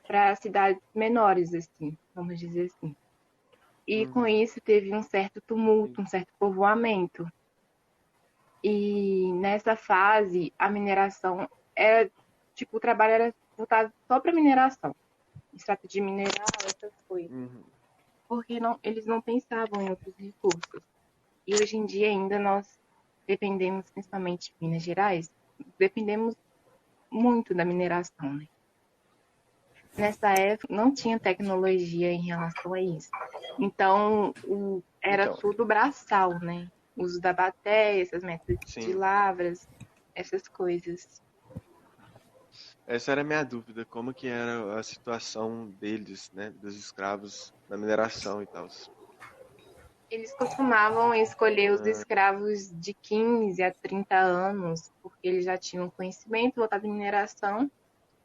T: para cidades menores, assim, vamos dizer assim. E com isso teve um certo tumulto, um certo povoamento. E nessa fase, a mineração o trabalho era voltado só para mineração. Extrato de mineral, essas coisas. Porque eles não pensavam em outros recursos. E hoje em dia ainda nós dependemos, principalmente de Minas Gerais, dependemos muito da mineração, né? Nessa época não tinha tecnologia em relação a isso. Então, era tudo braçal, né? O uso da bateia, esses métodos de lavras, essas coisas.
R: Essa era a minha dúvida, como que era a situação deles, né, dos escravos na mineração e tal.
T: Eles costumavam escolher os escravos de 15 a 30 anos, porque eles já tinham conhecimento voltado à mineração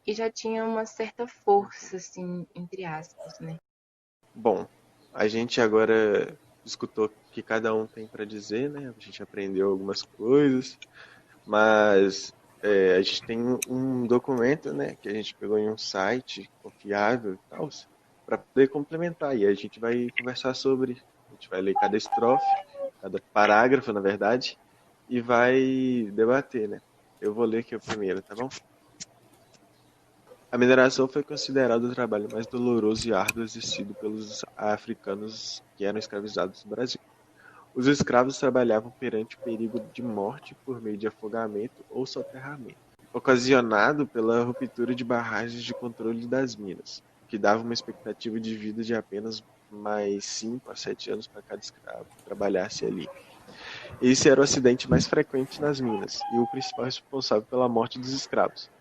T: e já tinham uma certa força, assim, entre aspas, né?
R: Bom, a gente agora escutou o que cada um tem para dizer, né? A gente aprendeu algumas coisas, mas a gente tem um documento, né, que a gente pegou em um site confiável e tal, para poder complementar. E a gente vai conversar sobre, a gente vai ler cada estrofe, cada parágrafo, na verdade, e vai debater, né? Eu vou ler aqui o primeiro, tá bom? A mineração foi considerada o trabalho mais doloroso e árduo exercido pelos africanos que eram escravizados no Brasil. Os escravos trabalhavam perante o perigo de morte por meio de afogamento ou soterramento, ocasionado pela ruptura de barragens de controle das minas, que dava uma expectativa de vida de apenas mais 5 a 7 anos para cada escravo que trabalhasse ali. Esse era o acidente mais frequente nas minas e o principal responsável pela morte dos escravos.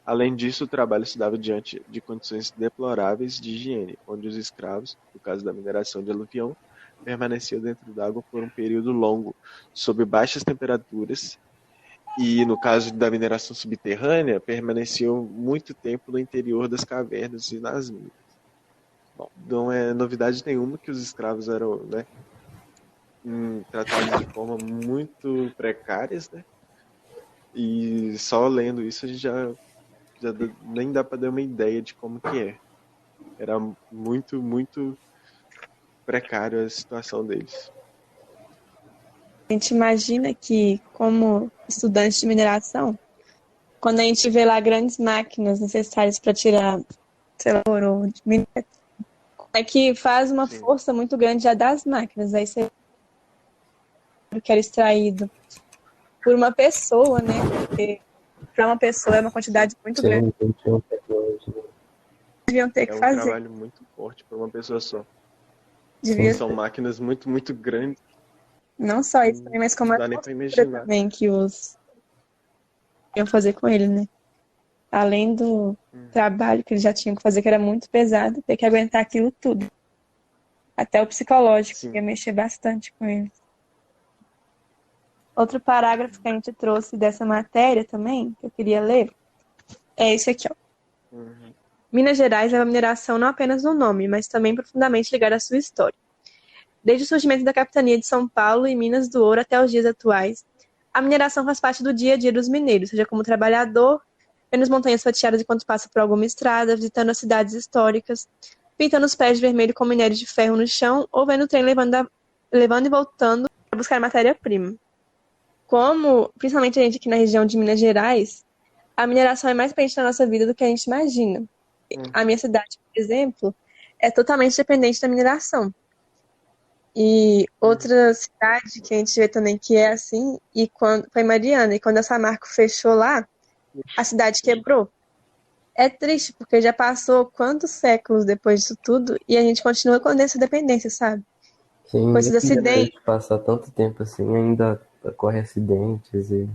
R: Além disso, o trabalho se dava diante de condições deploráveis de higiene, onde os escravos, no caso da mineração de aluvião, permaneciam dentro d'água por um período longo, sob baixas temperaturas, e no caso da mineração subterrânea, permaneciam muito tempo no interior das cavernas e nas minas. Bom, não é novidade nenhuma que os escravos eram, né, tratados de forma muito precárias, né? E só lendo isso a gente já nem dá para dar uma ideia de como que é. Era muito, muito precária a situação deles.
Q: A gente imagina que, como estudante de mineração, quando a gente vê lá grandes máquinas necessárias para tirar, sei lá, ouro de minério, é que faz uma força muito grande já das máquinas. Aí você que era extraído por uma pessoa, né? Porque para uma pessoa é uma quantidade muito grande. Deviam ter que fazer.
R: É um trabalho muito forte para uma pessoa só.
Q: Devia
R: São
Q: ser.
R: máquinas muito, muito grandes.
Q: Não só isso também, mas como
R: Não
Q: a
R: dá nem pra
Q: tortura
R: imaginar.
Q: também que os iam fazer com ele, né? Além do trabalho que eles já tinham que fazer, que era muito pesado, ter que aguentar aquilo tudo. Até o psicológico ia mexer bastante com eles. Outro parágrafo que a gente trouxe dessa matéria também, que eu queria ler, é esse aqui, ó. Minas Gerais é uma mineração não apenas no nome, mas também profundamente ligada à sua história. Desde o surgimento da capitania de São Paulo e Minas do Ouro até os dias atuais, a mineração faz parte do dia a dia dos mineiros, seja como trabalhador, vendo as montanhas fatiadas enquanto passa por alguma estrada, visitando as cidades históricas, pintando os pés de vermelho com minério de ferro no chão, ou vendo o trem levando e voltando para buscar matéria-prima. Como, principalmente a gente aqui na região de Minas Gerais, a mineração é mais presente na nossa vida do que a gente imagina. A minha cidade, por exemplo, é totalmente dependente da mineração. E outra cidade que a gente vê também que é assim, foi Mariana, e quando a Samarco fechou lá, a cidade quebrou. É triste, porque já passou quantos séculos depois disso tudo e a gente continua com essa dependência, sabe?
S: Sim,
Q: Com esses acidentes.
S: de passar tanto tempo assim, ainda ocorre acidentes e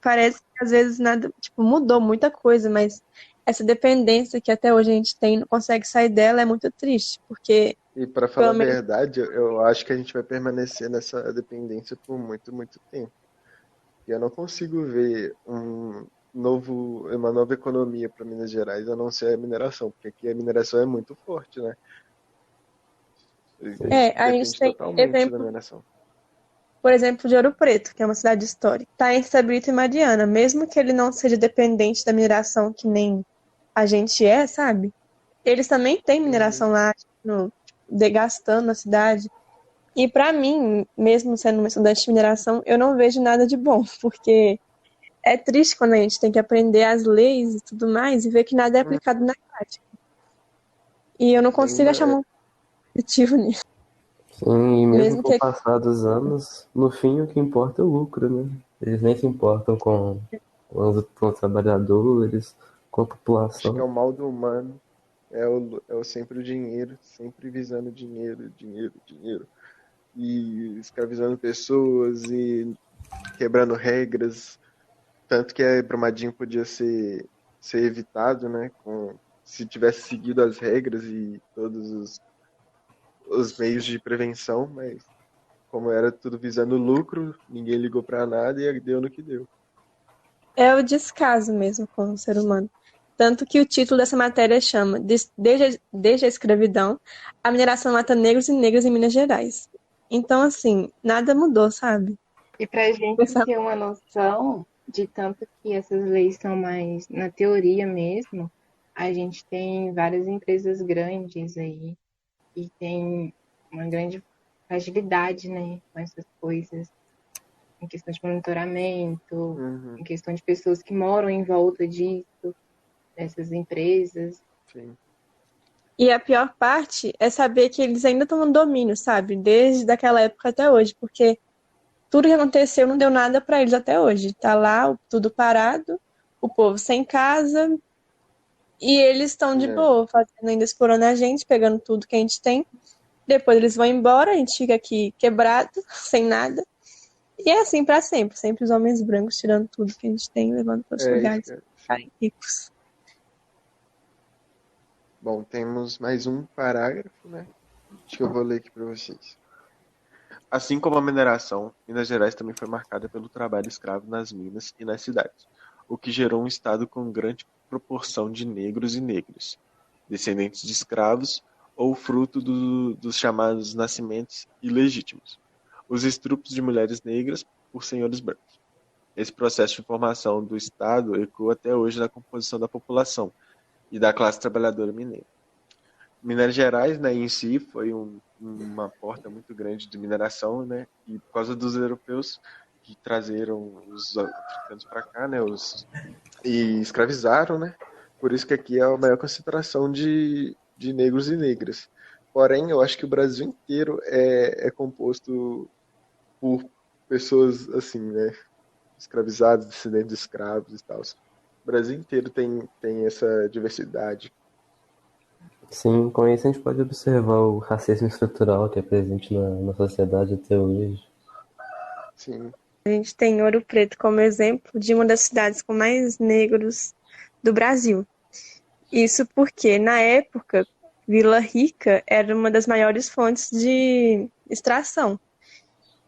Q: Parece que às vezes nada, tipo, mudou muita coisa, mas essa dependência que até hoje a gente tem, não consegue sair dela, é muito triste, porque
R: E para falar a verdade, eu acho que a gente vai permanecer nessa dependência por muito, muito tempo. E eu não consigo ver uma nova economia para Minas Gerais, a não ser a mineração, porque aqui a mineração é muito forte, né?
Q: a gente
R: Depende
Q: tem
R: totalmente da
Q: exemplo,
R: mineração.
Q: por exemplo, de Ouro Preto, que é uma cidade histórica. Está entre Brito e Mariana, mesmo que ele não seja dependente da mineração que nem a gente é, sabe? Eles também têm mineração lá, degastando a cidade. E para mim, mesmo sendo uma estudante de mineração, eu não vejo nada de bom, porque é triste quando a gente tem que aprender as leis e tudo mais e ver que nada é aplicado na prática. E eu não consigo achar muito positivo nisso.
S: sim, e mesmo com
Q: que
S: o passar dos anos, no fim o que importa é o lucro, né? Eles nem se importam com os trabalhadores, com a
R: Acho que é
S: população.
R: o mal do humano, sempre o dinheiro, sempre visando dinheiro, dinheiro, dinheiro. E escravizando pessoas e quebrando regras. Tanto que a Brumadinho podia ser evitado, né? Se tivesse seguido as regras e todos os meios de prevenção, mas como era tudo visando lucro, ninguém ligou para nada e deu no que deu.
Q: É o descaso mesmo com o ser humano. Tanto que o título dessa matéria chama Desde a escravidão, a mineração mata negros e negras em Minas Gerais. Então, assim, nada mudou, sabe?
T: E para a gente ter uma noção de tanto que essas leis são mais na teoria mesmo, a gente tem várias empresas grandes aí e tem uma grande fragilidade, né, com essas coisas, em questão de monitoramento, em questão de pessoas que moram em volta disso, dessas empresas.
R: Sim.
Q: E a pior parte é saber que eles ainda estão no domínio, sabe? Desde aquela época até hoje, porque tudo que aconteceu não deu nada para eles até hoje. Tá lá tudo parado, o povo sem casa, e eles estão de boa, fazendo ainda explorando a gente, pegando tudo que a gente tem. Depois eles vão embora, a gente fica aqui quebrado, sem nada. E é assim para sempre, sempre os homens brancos tirando tudo que a gente tem, levando para os lugares ricos.
R: Bom, temos mais um parágrafo, né? Acho que eu vou ler aqui para vocês. Assim como a mineração, Minas Gerais também foi marcada pelo trabalho escravo nas minas e nas cidades, o que gerou um estado com grande proporção de negros e negras, descendentes de escravos ou fruto dos chamados nascimentos ilegítimos, os estupros de mulheres negras por senhores brancos. Esse processo de formação do Estado ecoa até hoje na composição da população e da classe trabalhadora mineira. Minas Gerais, né, em si, foi uma porta muito grande de mineração, né, e por causa dos europeus que trazeram os africanos para cá, né, e escravizaram, né, por isso que aqui é a maior concentração de negros e negras. Porém, eu acho que o Brasil inteiro é composto por pessoas assim, né, escravizadas, descendentes de escravos e tal. O Brasil inteiro tem essa diversidade.
S: Sim, com isso a gente pode observar o racismo estrutural que é presente na sociedade até hoje.
R: Sim.
Q: A gente tem Ouro Preto como exemplo de uma das cidades com mais negros do Brasil. Isso porque, na época, Vila Rica era uma das maiores fontes de extração.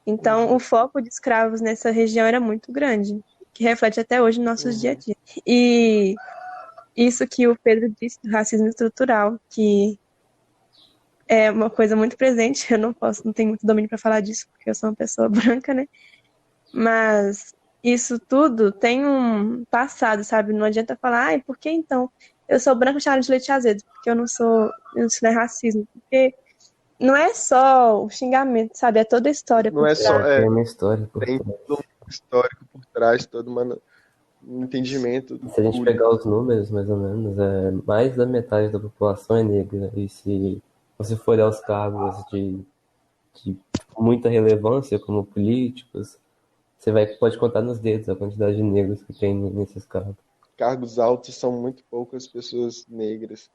Q: Então, o foco de escravos nessa região era muito grande, que reflete até hoje no nosso dia a dia. E isso que o Pedro disse do racismo estrutural, que é uma coisa muito presente, eu não tenho muito domínio para falar disso, porque eu sou uma pessoa branca, né? Mas isso tudo tem um passado, sabe? Não adianta falar, ai, por que então? Eu sou branca chamada de leite azedo, porque isso não é racismo, porque não é só o xingamento, sabe? É toda a história
R: Não
Q: por
R: é só.
Q: trás.
S: Tem uma história por
R: Tem
S: trás.
R: todo um histórico por trás, todo um entendimento.
S: Se a gente pegar os números, mais ou menos, mais da metade da população é negra. E se você for olhar os cargos de muita relevância, como políticos, você pode contar nos dedos a quantidade de negros que tem nesses cargos.
R: Cargos altos são muito poucas pessoas negras.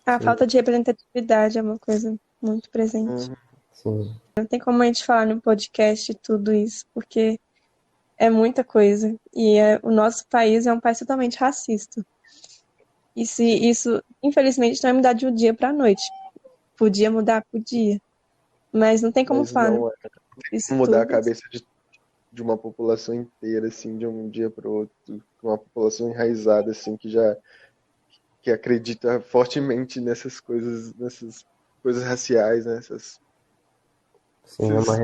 Q: A falta de representatividade é uma coisa muito presente.
S: Sim.
Q: Não tem como a gente falar no podcast tudo isso, porque é muita coisa. E o nosso país é um país totalmente racista. E se isso, infelizmente, não é mudar de um dia para a noite. Podia mudar? Podia. Mas não tem como
R: Mas
Q: falar.
R: não
Q: Né?
R: Isso mudar a cabeça de uma população inteira, assim, de um dia para o outro. Uma população enraizada, assim, que acredita fortemente nessas coisas raciais, né? esses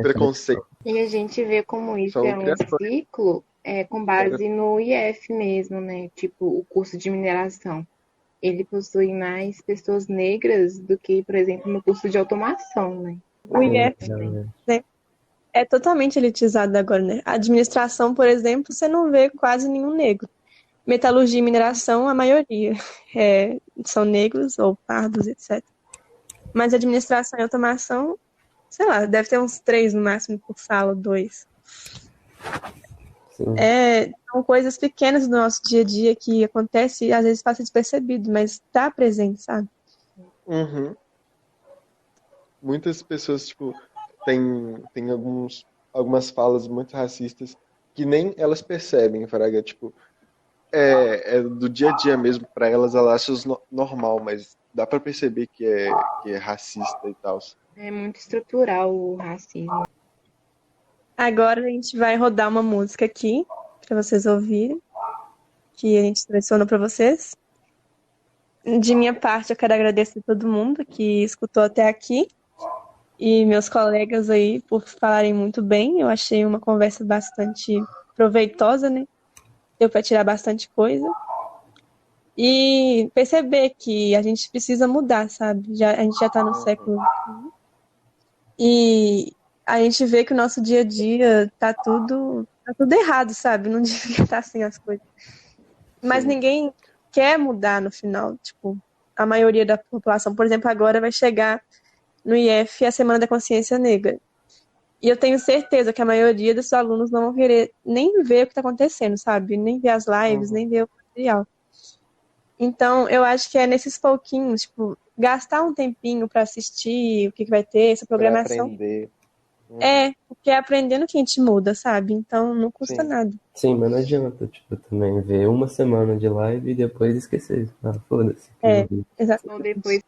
R: preconceitos.
T: E a gente vê como isso
R: São
T: é um
R: criações.
T: ciclo com base no IF mesmo, né? Tipo, o curso de mineração. Ele possui mais pessoas negras do que, por exemplo, no curso de automação, né?
Q: O IF é totalmente elitizado agora, né? A administração, por exemplo, você não vê quase nenhum negro. Metalurgia e mineração, a maioria são negros ou pardos, etc. Mas administração e automação, sei lá, deve ter uns 3 no máximo por sala, 2. São coisas pequenas do nosso dia a dia que acontece e às vezes passa despercebido, mas está presente, sabe?
R: Uhum. Muitas pessoas, tipo, têm algumas falas muito racistas que nem elas percebem, Fraga. Tipo, é do dia a dia mesmo, para elas acham normal, mas dá para perceber que é racista e tal.
T: É muito estrutural o racismo.
Q: Agora a gente vai rodar uma música aqui para vocês ouvirem, que a gente selecionou para vocês. De minha parte, eu quero agradecer a todo mundo que escutou até aqui e meus colegas aí por falarem muito bem. Eu achei uma conversa bastante proveitosa, né? Deu para tirar bastante coisa. E perceber que a gente precisa mudar, sabe? A gente já está no século XXI. E a gente vê que o nosso dia a dia tá tudo errado, sabe? Não devia estar assim as coisas. Mas ninguém quer mudar no final. Tipo, a maioria da população, por exemplo, agora vai chegar no IF a Semana da Consciência Negra. E eu tenho certeza que a maioria dos alunos não vão querer nem ver o que está acontecendo, sabe? Nem ver as lives, nem ver o material. Então, eu acho que é nesses pouquinhos, tipo, gastar um tempinho para assistir o que vai ter, essa programação.
R: Pra aprender.
Q: Porque é aprendendo que a gente muda, sabe? Então, não custa nada.
S: Sim, mas não adianta, tipo, também ver uma semana de live e depois esquecer. Ah, foda-se.
Q: Exatamente.
T: Depois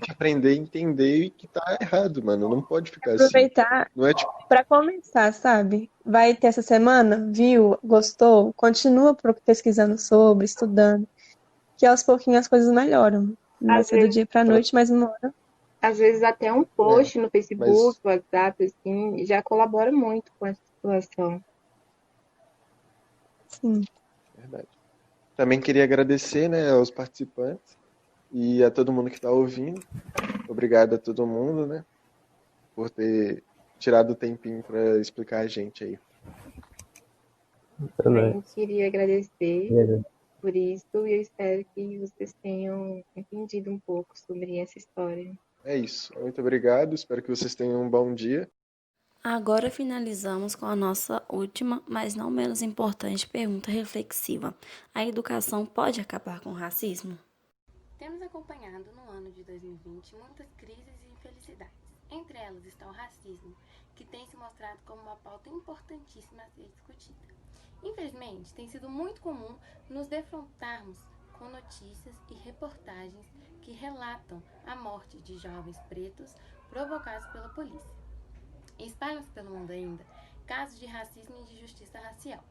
R: aprender a entender que tá errado, mano. Não pode ficar
Q: aproveitar
R: assim. Não é tipo...
Q: para começar, sabe? Vai ter essa semana, viu, gostou, continua pesquisando sobre, estudando, que aos pouquinhos as coisas melhoram. Não vai ser do dia pra noite, mas uma hora.
T: Às vezes até um post no Facebook, WhatsApp, assim, já colabora muito com essa situação.
Q: Sim.
R: Verdade. Também queria agradecer, né, aos participantes e a todo mundo que está ouvindo. Obrigado a todo mundo, né, por ter tirado o tempinho para explicar a gente aí.
T: Também queria agradecer por isso e eu espero que vocês tenham entendido um pouco sobre essa história.
R: É isso. Muito obrigado. Espero que vocês tenham um bom dia.
A: Agora finalizamos com a nossa última, mas não menos importante pergunta reflexiva. A educação pode acabar com o racismo?
J: Temos
U: acompanhado no ano de 2020 muitas crises e infelicidades. Entre elas está o racismo, que tem se mostrado como uma pauta importantíssima a ser discutida. Infelizmente, tem sido muito comum nos defrontarmos com notícias e reportagens que relatam a morte de jovens pretos provocados pela polícia. Espalham-se pelo mundo ainda casos de racismo e de injustiça racial.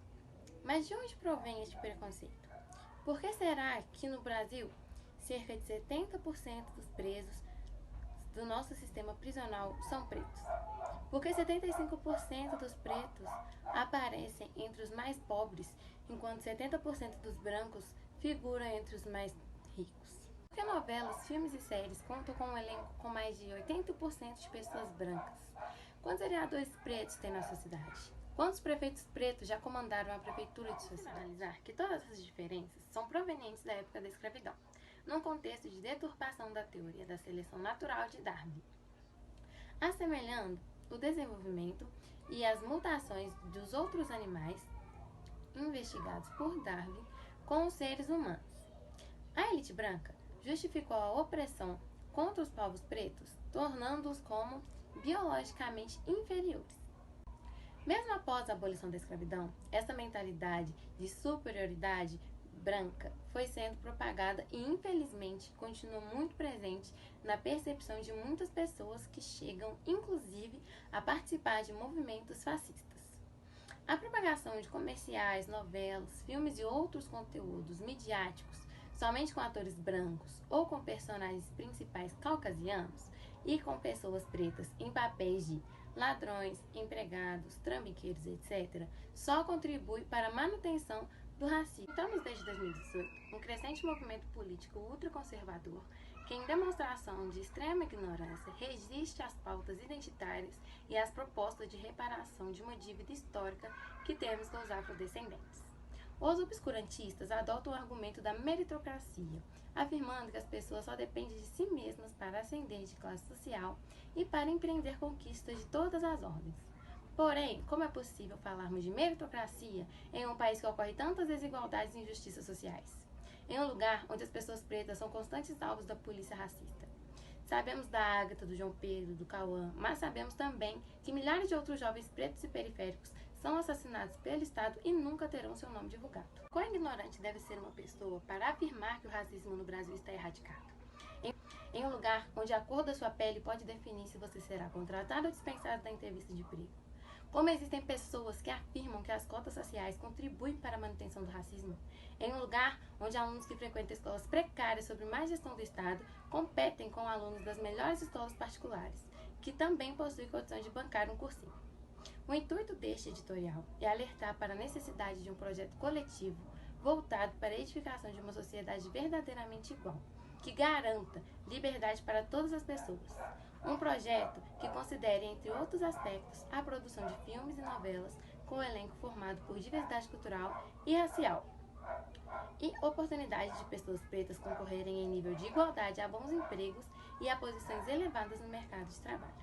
U: Mas de onde provém este preconceito? Por que será que no Brasil cerca de 70% dos presos do nosso sistema prisional são pretos? Por que 75% dos pretos aparecem entre os mais pobres, enquanto 70% dos brancos figuram entre os mais ricos? Por que novelas, filmes e séries contam com um elenco com mais de 80% de pessoas brancas? Quantos vereadores pretos tem nossa cidade? Quantos prefeitos pretos já comandaram a prefeitura de sua cidade? Analisar que todas essas diferenças são provenientes da época da escravidão, num contexto de deturpação da teoria da seleção natural de Darwin, assemelhando o desenvolvimento e as mutações dos outros animais investigados por Darwin com os seres humanos. A elite branca justificou a opressão contra os povos pretos, tornando-os como biologicamente inferiores. Mesmo após a abolição da escravidão, essa mentalidade de superioridade branca foi sendo propagada e, infelizmente, continua muito presente na percepção de muitas pessoas que chegam, inclusive, a participar de movimentos fascistas. A propagação de comerciais, novelas, filmes e outros conteúdos midiáticos somente com atores brancos ou com personagens principais caucasianos e com pessoas pretas em papéis de ladrões, empregados, trambiqueiros, etc., só contribui para a manutenção do racismo. Estamos desde 2018 um crescente movimento político ultraconservador que, em demonstração de extrema ignorância, resiste às pautas identitárias e às propostas de reparação de uma dívida histórica que temos com os afrodescendentes. Os obscurantistas adotam o argumento da meritocracia, afirmando que as pessoas só dependem de si mesmas para ascender de classe social e para empreender conquistas de todas as ordens. Porém, como é possível falarmos de meritocracia em um país que ocorre tantas desigualdades e injustiças sociais? Em um lugar onde as pessoas pretas são constantes alvos da polícia racista. Sabemos da Ágata, do João Pedro, do Cauã, mas sabemos também que milhares de outros jovens pretos e periféricos são assassinados pelo Estado e nunca terão seu nome divulgado. Quão ignorante deve ser uma pessoa para afirmar que o racismo no Brasil está erradicado? Em um lugar onde a cor da sua pele pode definir se você será contratado ou dispensado da entrevista de emprego. Como existem pessoas que afirmam que as cotas raciais contribuem para a manutenção do racismo? Em um lugar onde alunos que frequentam escolas precárias sob má gestão do Estado competem com alunos das melhores escolas particulares, que também possuem condições de bancar um cursinho. O intuito deste editorial é alertar para a necessidade de um projeto coletivo voltado para a edificação de uma sociedade verdadeiramente igual, que garanta liberdade para todas as pessoas. Um projeto que considere, entre outros aspectos, a produção de filmes e novelas com um elenco formado por diversidade cultural e racial, e oportunidade de pessoas pretas concorrerem em nível de igualdade a bons empregos e a posições elevadas no mercado de trabalho.